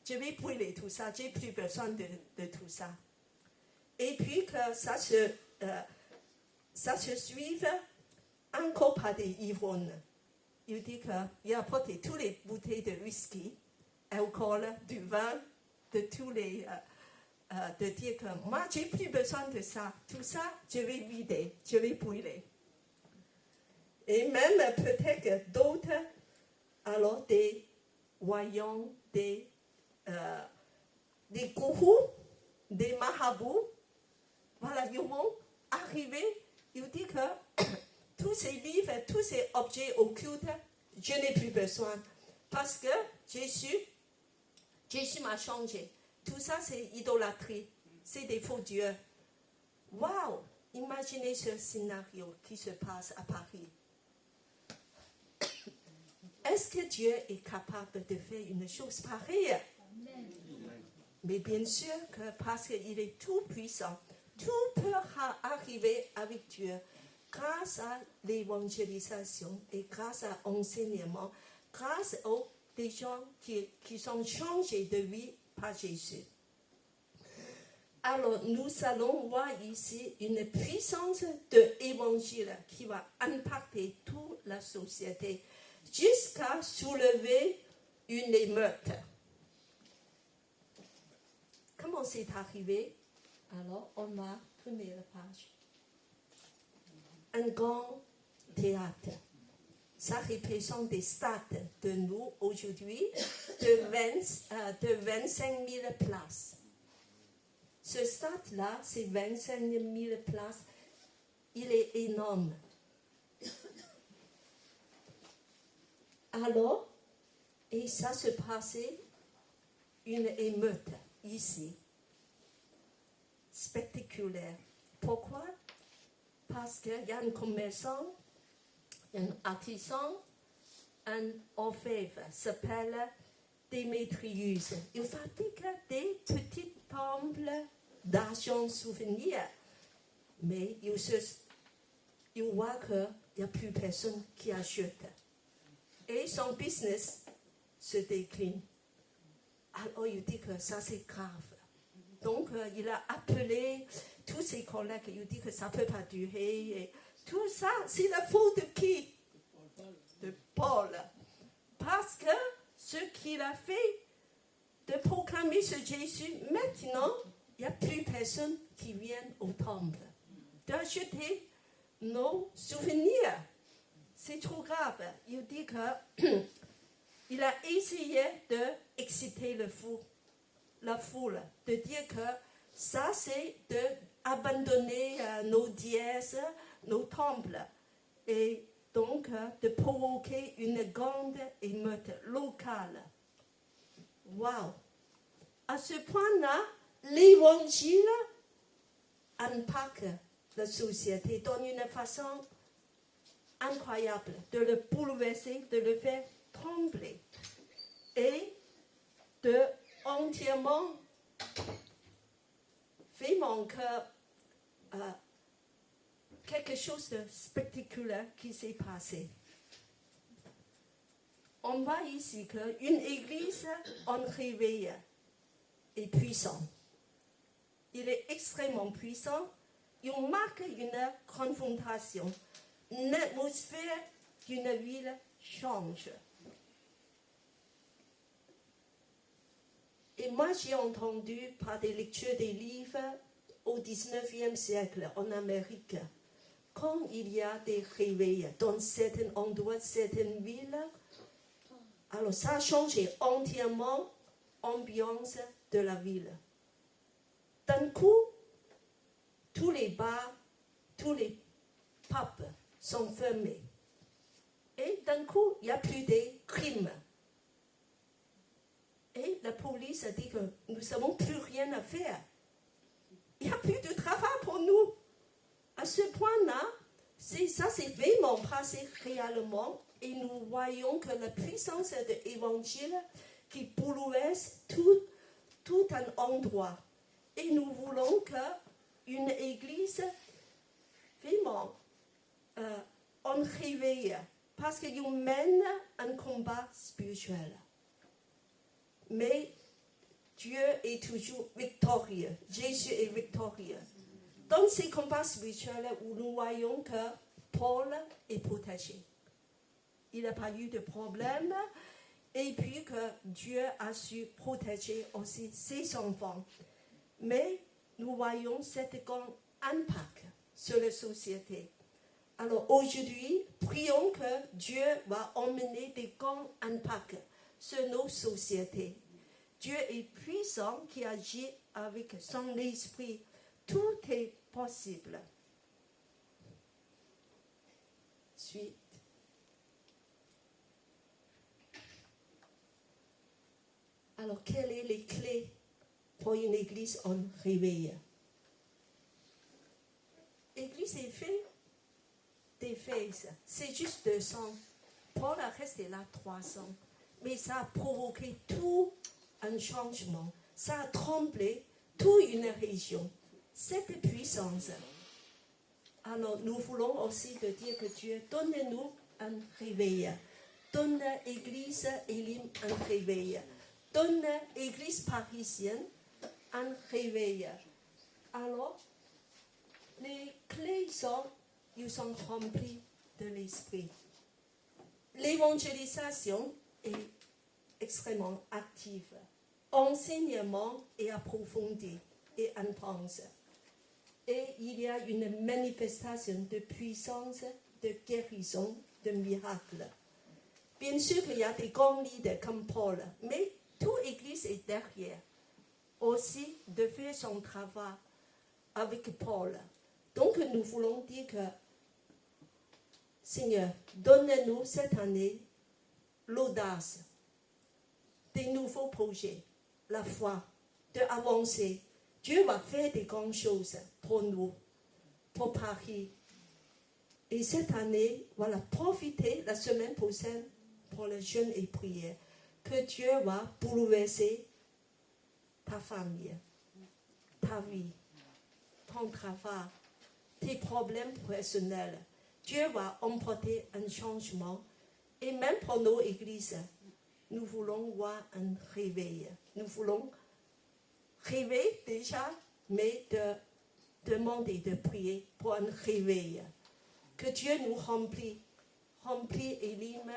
Je vais brûler tout ça. Je n'ai plus besoin de tout ça. Et puis que ça se suive encore par des ivrognes. Il dit qu'il a apporté toutes les bouteilles de whisky, alcool, du vin, de tous les... de dire que moi, je n'ai plus besoin de ça. Tout ça, je vais vider, je vais brûler. Et même peut-être que d'autres, alors des voyants, des gourous, des marabouts, voilà, ils vont arriver, ils disent que tous ces livres, tous ces objets occultes, je n'ai plus besoin. Parce que Jésus m'a changé. Tout ça, c'est idolâtrie. C'est des faux dieux. Waouh! Imaginez ce scénario qui se passe à Paris. Est-ce que Dieu est capable de faire une chose pareille? Mais bien sûr que parce qu'il est tout puissant, tout peut arriver avec Dieu grâce à l'évangélisation et grâce à l'enseignement, grâce aux des gens qui sont changés de vie par Jésus. Alors, nous allons voir ici une puissance de l'évangile qui va impacter toute la société jusqu'à soulever une émeute. Comment c'est arrivé? Alors, on va tourner la page. Un grand théâtre. Ça représente des stades de nous aujourd'hui de 25 000 places. Ce stade-là, c'est 25 000 places. Il est énorme. Alors, et ça se passait une émeute ici, spectaculaire. Pourquoi? Parce qu'il y a un commerçant, un artisan, un orfèvre, s'appelle Démétrius. Il fabrique des petits temples d'argent souvenir. Mais il voit qu'il n'y a plus personne qui achète. Et son business se décline. Alors il dit que ça c'est grave. Donc il a appelé tous ses collègues, il dit que ça ne peut pas durer. Et tout ça, c'est la faute de qui? De Paul. Parce que ce qu'il a fait, de proclamer ce Jésus, maintenant, il n'y a plus personne qui vient au temple. D'acheter nos souvenirs. C'est trop grave. Il dit qu'il a essayé d'exciter la foule, de dire que ça c'est d'abandonner nos dièses, nos temples, et donc de provoquer une grande émeute locale. Waouh! À ce point-là, l'évangile impacte la société d'une façon incroyable, de le bouleverser, de le faire trembler et de entièrement vraiment que quelque chose de spectaculaire qui s'est passé. On voit ici qu'une église en réveil est puissante. Il est extrêmement puissant. Il marque une confrontation. L'atmosphère d'une ville change. Et moi, j'ai entendu par des lectures des livres au 19e siècle en Amérique, quand il y a des réveils dans certains endroits, certaines villes, alors ça a changé entièrement l'ambiance de la ville. D'un coup, tous les bars, tous les pubs sont fermés. Et d'un coup, il n'y a plus de crimes. Et la police a dit que nous n'avons plus rien à faire. Il n'y a plus de travail pour nous. À ce point-là, ça s'est vraiment passé réellement. Et nous voyons que la puissance de l'évangile qui bouleverse tout un endroit. Et nous voulons qu'une église vraiment en réveille, parce qu'il mène un combat spirituel. Mais Dieu est toujours victorieux. Jésus est victorieux. Dans ces combats spirituels où nous voyons que Paul est protégé. Il n'a pas eu de problème. Et puis que Dieu a su protéger aussi ses enfants. Mais nous voyons cet grand impact sur la société. Alors aujourd'hui, prions que Dieu va emmener des grands impacts sur nos sociétés. Dieu est puissant qui agit avec son esprit. Tout est possible. Suite. Alors, quelles sont les clés pour une église en réveil? l'église est faite des faits. C'est juste 200. Paul a resté là 300. Mais ça a provoqué tout un changement. Ça a tremblé toute une région. Cette puissance. Alors nous voulons aussi te dire que Dieu, donne-nous un réveil. Donne l'église Elim un réveil. Donne l'église parisienne un réveil. Alors, les clés sont, ils sont remplis de l'esprit. L'évangélisation est extrêmement active. Enseignement est approfondi et intense. Et il y a une manifestation de puissance, de guérison, de miracles. Bien sûr qu'il y a des grands leaders comme Paul, mais toute l'Église est derrière. Aussi de faire son travail avec Paul. Donc nous voulons dire que, Seigneur, donne-nous cette année l'audace des nouveaux projets, la foi, d'avancer. Dieu va faire des grandes choses pour nous, pour Paris. Et cette année, voilà, profitez la semaine prochaine pour le jeûne et prière. Que Dieu va bouleverser ta famille, ta vie, ton travail, tes problèmes personnels. Dieu va emporter un changement. Et même pour nos églises, nous voulons voir un réveil. Nous voulons rêver déjà, mais de demander, de prier pour un réveil. Que Dieu nous remplit Elim.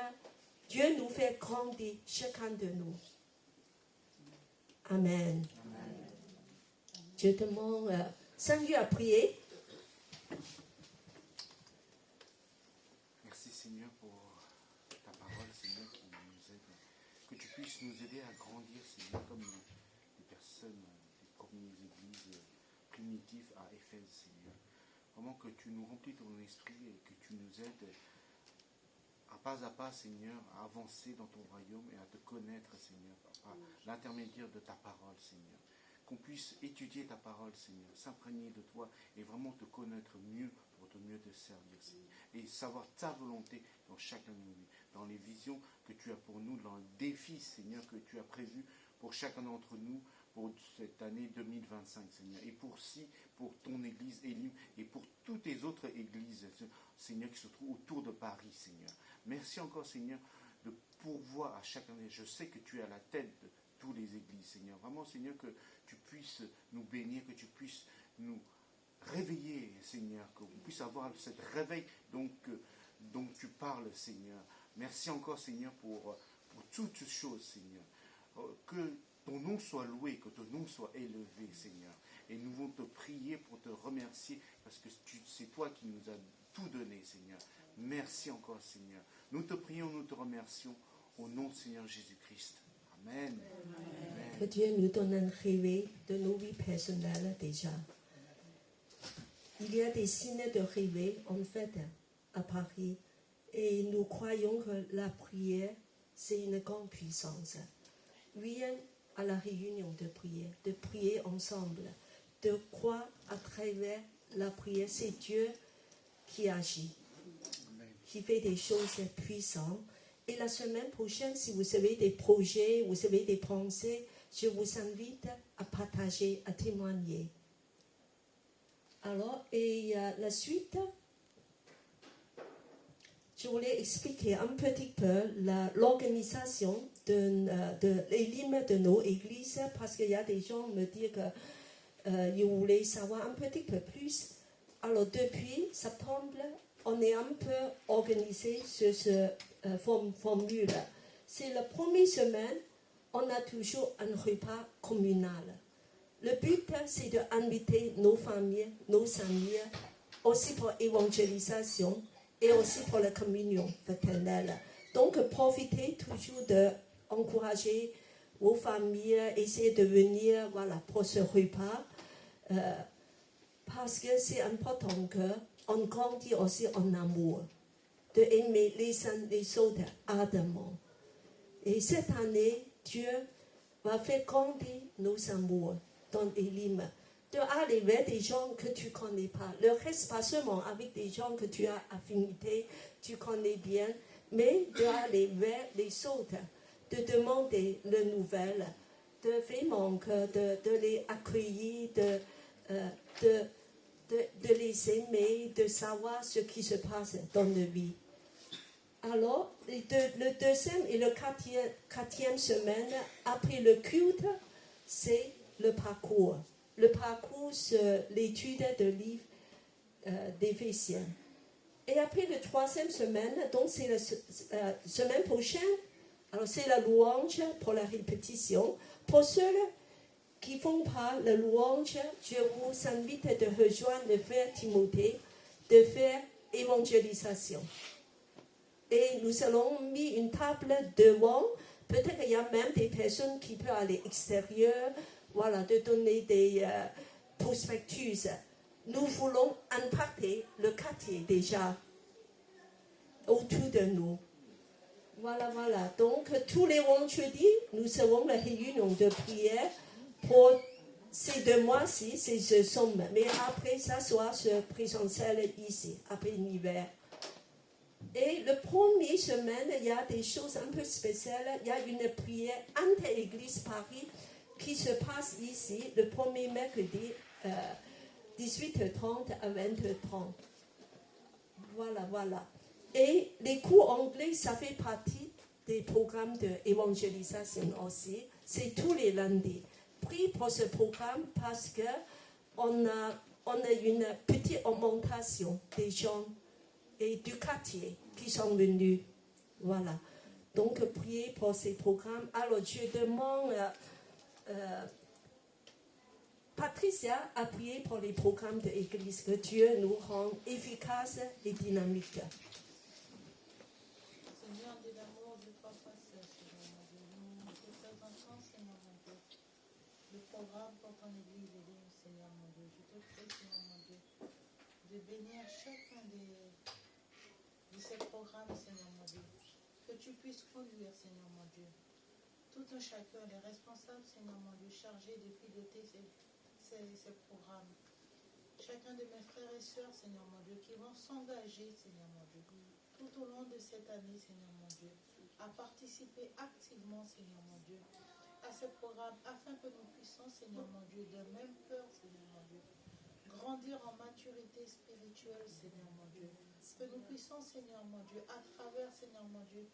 Dieu nous fait grandir, chacun de nous. Amen. Je demande Saint-Louis à prier. Merci Seigneur pour ta parole, Seigneur, qui nous aide. Que tu puisses nous aider à grandir, Seigneur, comme les personnes des premières églises primitives à Éphèse, Seigneur. Vraiment que tu nous remplis de ton esprit et que tu nous aides à pas, Seigneur, à avancer dans ton royaume et à te connaître, Seigneur, par l'intermédiaire de ta parole, Seigneur. Qu'on puisse étudier ta parole, Seigneur, s'imprégner de toi et vraiment te connaître mieux pour te mieux te servir, Seigneur. Et savoir ta volonté dans chacun de nous, dans les visions que tu as pour nous, dans le défi, Seigneur, que tu as prévu pour chacun d'entre nous pour cette année 2025, Seigneur. Et pour ton église Elim et pour toutes les autres églises, Seigneur, qui se trouvent autour de Paris, Seigneur. Merci encore, Seigneur, de pourvoir à chacun des... Je sais que tu es à la tête de toutes les églises, Seigneur. Vraiment, Seigneur, que tu puisses nous bénir, que tu puisses nous réveiller, Seigneur, qu'on puisse avoir ce réveil dont tu parles, Seigneur. Merci encore, Seigneur, pour toutes choses, Seigneur. Que ton nom soit loué, que ton nom soit élevé, Seigneur. Et nous voulons te prier pour te remercier, parce que c'est toi qui nous as tout donné, Seigneur. Merci encore, Seigneur. Nous te prions, nous te remercions, au nom de Seigneur Jésus-Christ. Amen. Amen. Que Dieu nous donne un réveil de nos vies personnelles déjà. Il y a des signes de réveil, en fait, à Paris. Et nous croyons que la prière, c'est une grande puissance. Viens à la réunion de prier ensemble, de croire à travers la prière. C'est Dieu qui agit, qui fait des choses puissantes. Et la semaine prochaine, si vous avez des projets, vous avez des pensées, je vous invite à partager, à témoigner. Alors, et la suite, je voulais expliquer un petit peu l'organisation de l'Elim de nos églises, parce qu'il y a des gens qui me disent qu'ils voulaient savoir un petit peu plus. Alors, depuis septembre, on est un peu organisé sur ce formule. C'est la première semaine, on a toujours un repas communal. Le but, c'est d'inviter nos familles, nos amis, aussi pour l'évangélisation et aussi pour la communion fraternelle. Donc, profitez toujours d'encourager vos familles, essayez de venir pour ce repas, parce que c'est important qu'on grandit aussi en amour, de aimer les uns les autres ardemment. Et cette année, Dieu va faire grandir nos amours dans Elim. aller vers des gens que tu ne connais pas. Le reste, pas seulement avec des gens que tu as affinité, tu connais bien, mais d'aller vers les autres, de demander les nouvelles, de vraiment de les accueillir, de les aimer, de savoir ce qui se passe dans leur vie. Alors, le deuxième et le quatrième semaine, après le culte, c'est le parcours. Le parcours sur l'étude de livre d'Éphésiens. Et après la troisième semaine, donc c'est la semaine prochaine, alors c'est la louange pour la répétition. Pour ceux qui ne font pas la louange, je vous invite de rejoindre le frère Timothée, de faire évangélisation. Et nous allons mettre une table devant. Peut-être qu'il y a même des personnes qui peuvent aller extérieur, voilà, de donner des prospectus. Nous voulons impacter le quartier déjà autour de nous. Voilà. Donc, tous les vendredis, nous avons la réunion de prière pour ces 2 mois-ci, c'est ce somme. Mais après, ça sera sur présentiel ici, après l'hiver. Et le premier semaine, il y a des choses un peu spéciales. Il y a une prière inter-église Paris qui se passe ici le premier mercredi, 18h30 à 20h30. Voilà. Et les cours anglais, ça fait partie des programmes d'évangélisation aussi. C'est tous les lundis. Prie pour ce programme parce qu'on a une petite augmentation des gens et du quartier qui sont venus. Voilà. Donc, priez pour ces programmes. Alors, je demande Patricia à prier pour les programmes de l'Église, que Dieu nous rende efficaces et dynamiques. Seigneur de l'amour de Papa, Seigneur mon Dieu, nous te présentons, Seigneur mon Dieu, le programme pour ton Église, Seigneur mon Dieu. Je te prie, Seigneur mon Dieu, de bénir chacun de ces programmes, Seigneur mon Dieu. Que tu puisses conduire, Seigneur mon Dieu, tout un chacun, les responsables, Seigneur mon Dieu, chargés de piloter ces programmes. Chacun de mes frères et sœurs, Seigneur mon Dieu, qui vont s'engager, Seigneur mon Dieu, tout au long de cette année, Seigneur mon Dieu, à participer activement, Seigneur mon Dieu, à ce programme, afin que nous puissions, Seigneur mon Dieu, de même cœur, Seigneur mon Dieu, grandir en maturité spirituelle, Seigneur mon Dieu, que nous puissions, Seigneur mon Dieu, à travers, Seigneur mon Dieu,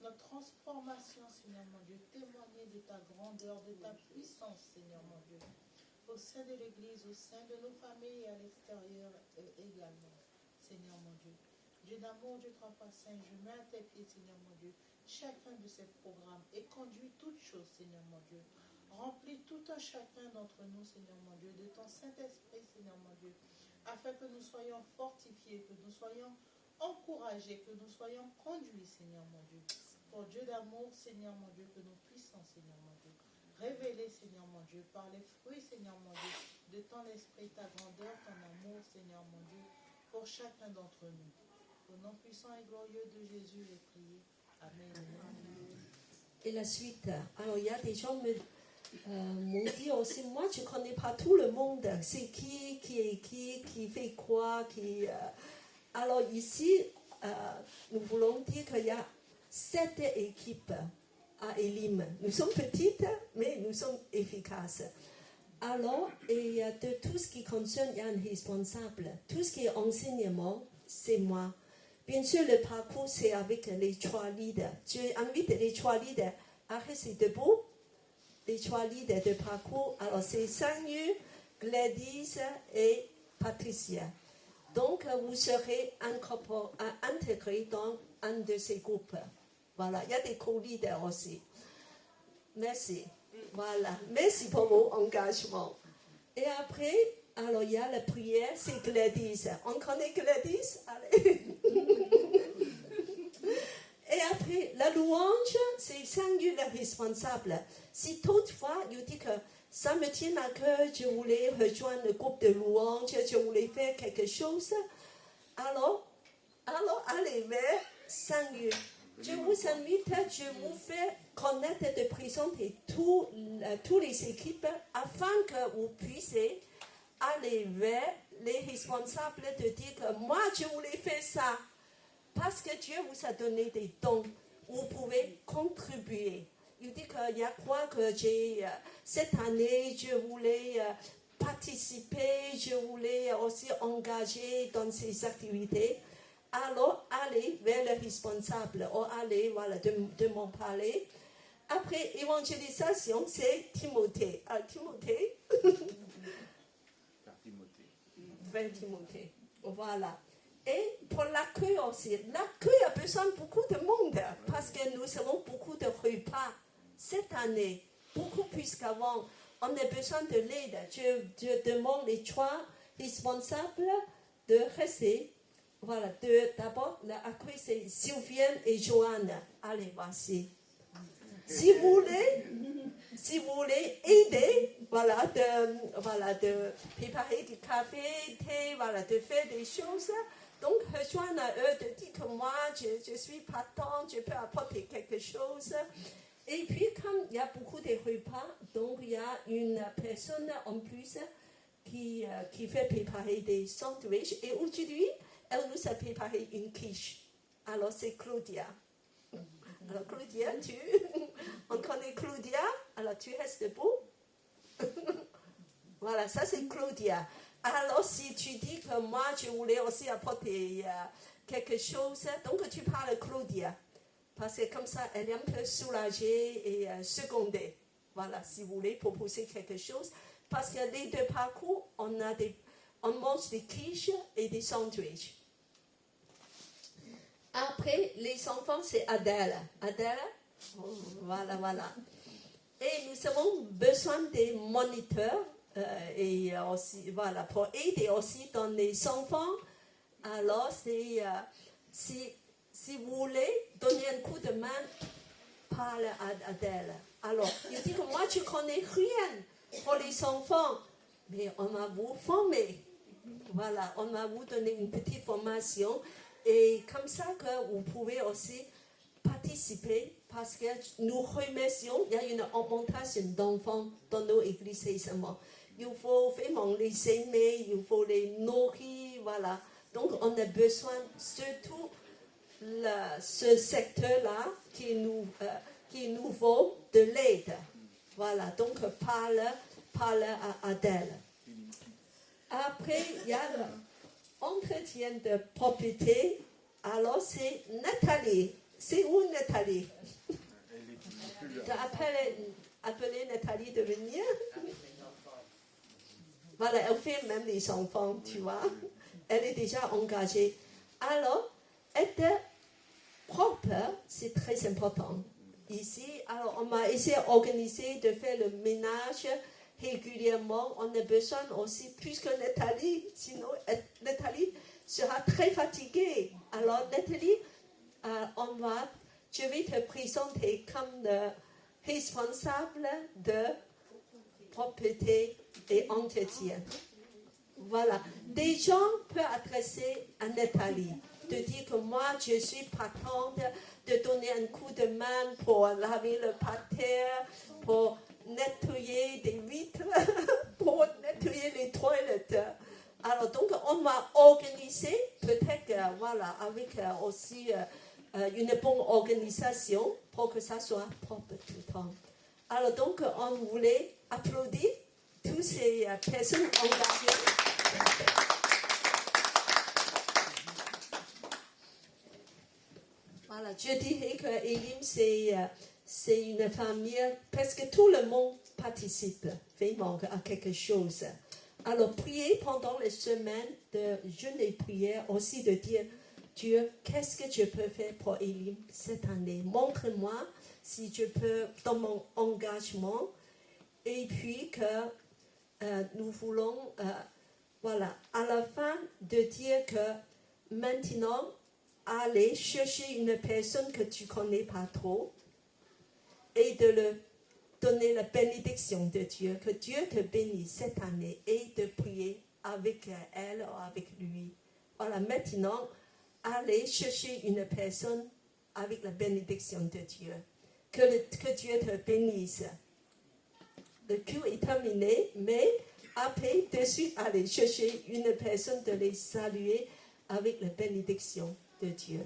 notre transformation, Seigneur mon Dieu, témoigner de ta grandeur, de ta puissance, Seigneur mon Dieu, au sein de l'Église, au sein de nos familles et à l'extérieur également, Seigneur mon Dieu. Dieu d'amour, Dieu trois fois saint, je mets à tes pieds, Seigneur mon Dieu, chacun de ces programmes et conduis toutes choses, Seigneur mon Dieu. Remplis tout un chacun d'entre nous, Seigneur mon Dieu, de ton Saint-Esprit, Seigneur mon Dieu, afin que nous soyons fortifiés, que nous soyons encouragés, que nous soyons conduits, Seigneur mon Dieu. Pour Dieu d'amour, Seigneur mon Dieu, que nous puissions, Seigneur mon Dieu, révéler, Seigneur mon Dieu, par les fruits, Seigneur mon Dieu, de ton esprit, ta grandeur, ton amour, Seigneur mon Dieu, pour chacun d'entre nous. Au nom puissant et glorieux de Jésus, j'ai prié. Amen. Et la suite, alors il y a des gens m'ont dit aussi, moi je ne connais pas tout le monde, c'est qui est qui fait quoi, Alors ici, nous voulons dire qu'il y a 7 équipes à Elim. Nous sommes petites, mais nous sommes efficaces. Alors, et de tout ce qui concerne, il y a un responsable. Tout ce qui est enseignement, c'est moi. Bien sûr, le parcours, c'est avec les 3 leaders. Je invite les 3 leaders à rester debout. Les 3 leaders de parcours, alors c'est Sanyu, Gladys et Patricia. Donc, vous serez intégrés dans un de ces groupes. Voilà, il y a des co-leaders aussi. Merci. Voilà, merci pour vos engagements. Et après, alors il y a la prière, c'est Gladys. On connaît Gladys? Allez. Et après, la louange, c'est Sangu le responsable. Si toutefois, il dit que ça me tient à cœur, je voulais rejoindre le groupe de louange, je voulais faire quelque chose, alors allez vers Sangu. Je vous invite, je vous fais connaître de présenter tous les équipes afin que vous puissiez aller vers les responsables de dire que moi, je voulais faire ça. Parce que Dieu vous a donné des dons, vous pouvez contribuer. Il dit qu'il y a quoi que cette année, je voulais participer, je voulais aussi engager dans ces activités. Alors, allez vers le responsable, ou allez de m'en parler. Après, évangélisation, c'est Timothée. Timothée. Vers Timothée. Voilà. Et pour l'accueil aussi. L'accueil a besoin de beaucoup de monde parce que nous avons beaucoup de repas cette année, beaucoup plus qu'avant. On a besoin de l'aide. Je demande les trois responsables de rester. Voilà. D'abord, l'accueil, c'est Sylviane et Joanne. Allez, voici. Si vous voulez aider, de préparer du café, thé, de faire des choses, donc rejoindre eux, de dire que moi, je suis partant, je peux apporter quelque chose. Et puis, comme il y a beaucoup de repas, donc il y a une personne en plus qui fait préparer des sandwichs. Et aujourd'hui, elle nous a préparé une quiche. Alors, c'est Claudia. Alors, Claudia, on connaît Claudia, alors tu restes debout. Voilà, ça c'est Claudia. Alors, si tu dis que moi, je voulais aussi apporter quelque chose, donc tu parles Claudia. Parce que comme ça, elle est un peu soulagée et secondée. Voilà, si vous voulez proposer quelque chose. Parce que les deux parcours, on mange des quiches et des sandwichs. Après, les enfants, c'est Adèle. Adèle, voilà. Et nous avons besoin des moniteurs et aussi, pour aider aussi dans les enfants. Alors, si vous voulez donner un coup de main, parlez à Adèle. Alors, il dit que moi, je ne connais rien pour les enfants, mais on va vous former. Voilà, on va vous donner une petite formation. Et comme ça que vous pouvez aussi participer parce que nous remercions, il y a une augmentation d'enfants dans nos églises récemment. Il faut vraiment les aimer, il faut les nourrir, voilà. Donc on a besoin surtout ce secteur-là qui est nouveau de l'aide. Voilà, donc parle à Adèle. Après, il y a entretien de propriété, alors c'est Nathalie. C'est où Nathalie? Tu as appelé Nathalie de venir? Voilà, elle fait même les enfants, tu vois. Elle est déjà engagée. Alors, être propre, c'est très important. Ici, alors on m'a essayé d'organiser, de faire le ménage régulièrement. On a besoin aussi plus que Nathalie, sinon Nathalie sera très fatiguée. Alors Nathalie, je vais te présenter comme le responsable de propriété et entretien. Voilà, des gens peuvent adresser à Nathalie, de dire que moi je suis partante de donner un coup de main pour laver le parterre, pour nettoyer des vitres, pour nettoyer les toilettes. Alors donc on va organiser, peut-être avec aussi une bonne organisation pour que ça soit propre tout le temps. Alors donc on voulait applaudir toutes ces personnes engagées. Voilà, je dirais que Elim, c'est une famille, presque tout le monde participe vraiment à quelque chose. Alors, priez pendant les semaines de jeûne et prière, aussi de dire, Dieu, qu'est-ce que je peux faire pour Elim cette année? Montre-moi si je peux, dans mon engagement, et puis que nous voulons, à la fin de dire que maintenant, aller chercher une personne que tu ne connais pas trop et de lui donner la bénédiction de Dieu, que Dieu te bénisse cette année et de prier avec elle ou avec lui. Voilà, maintenant, aller chercher une personne avec la bénédiction de Dieu. Que Dieu te bénisse. Le culte est terminé, mais après, de suite, aller chercher une personne de les saluer avec la bénédiction de Dieu.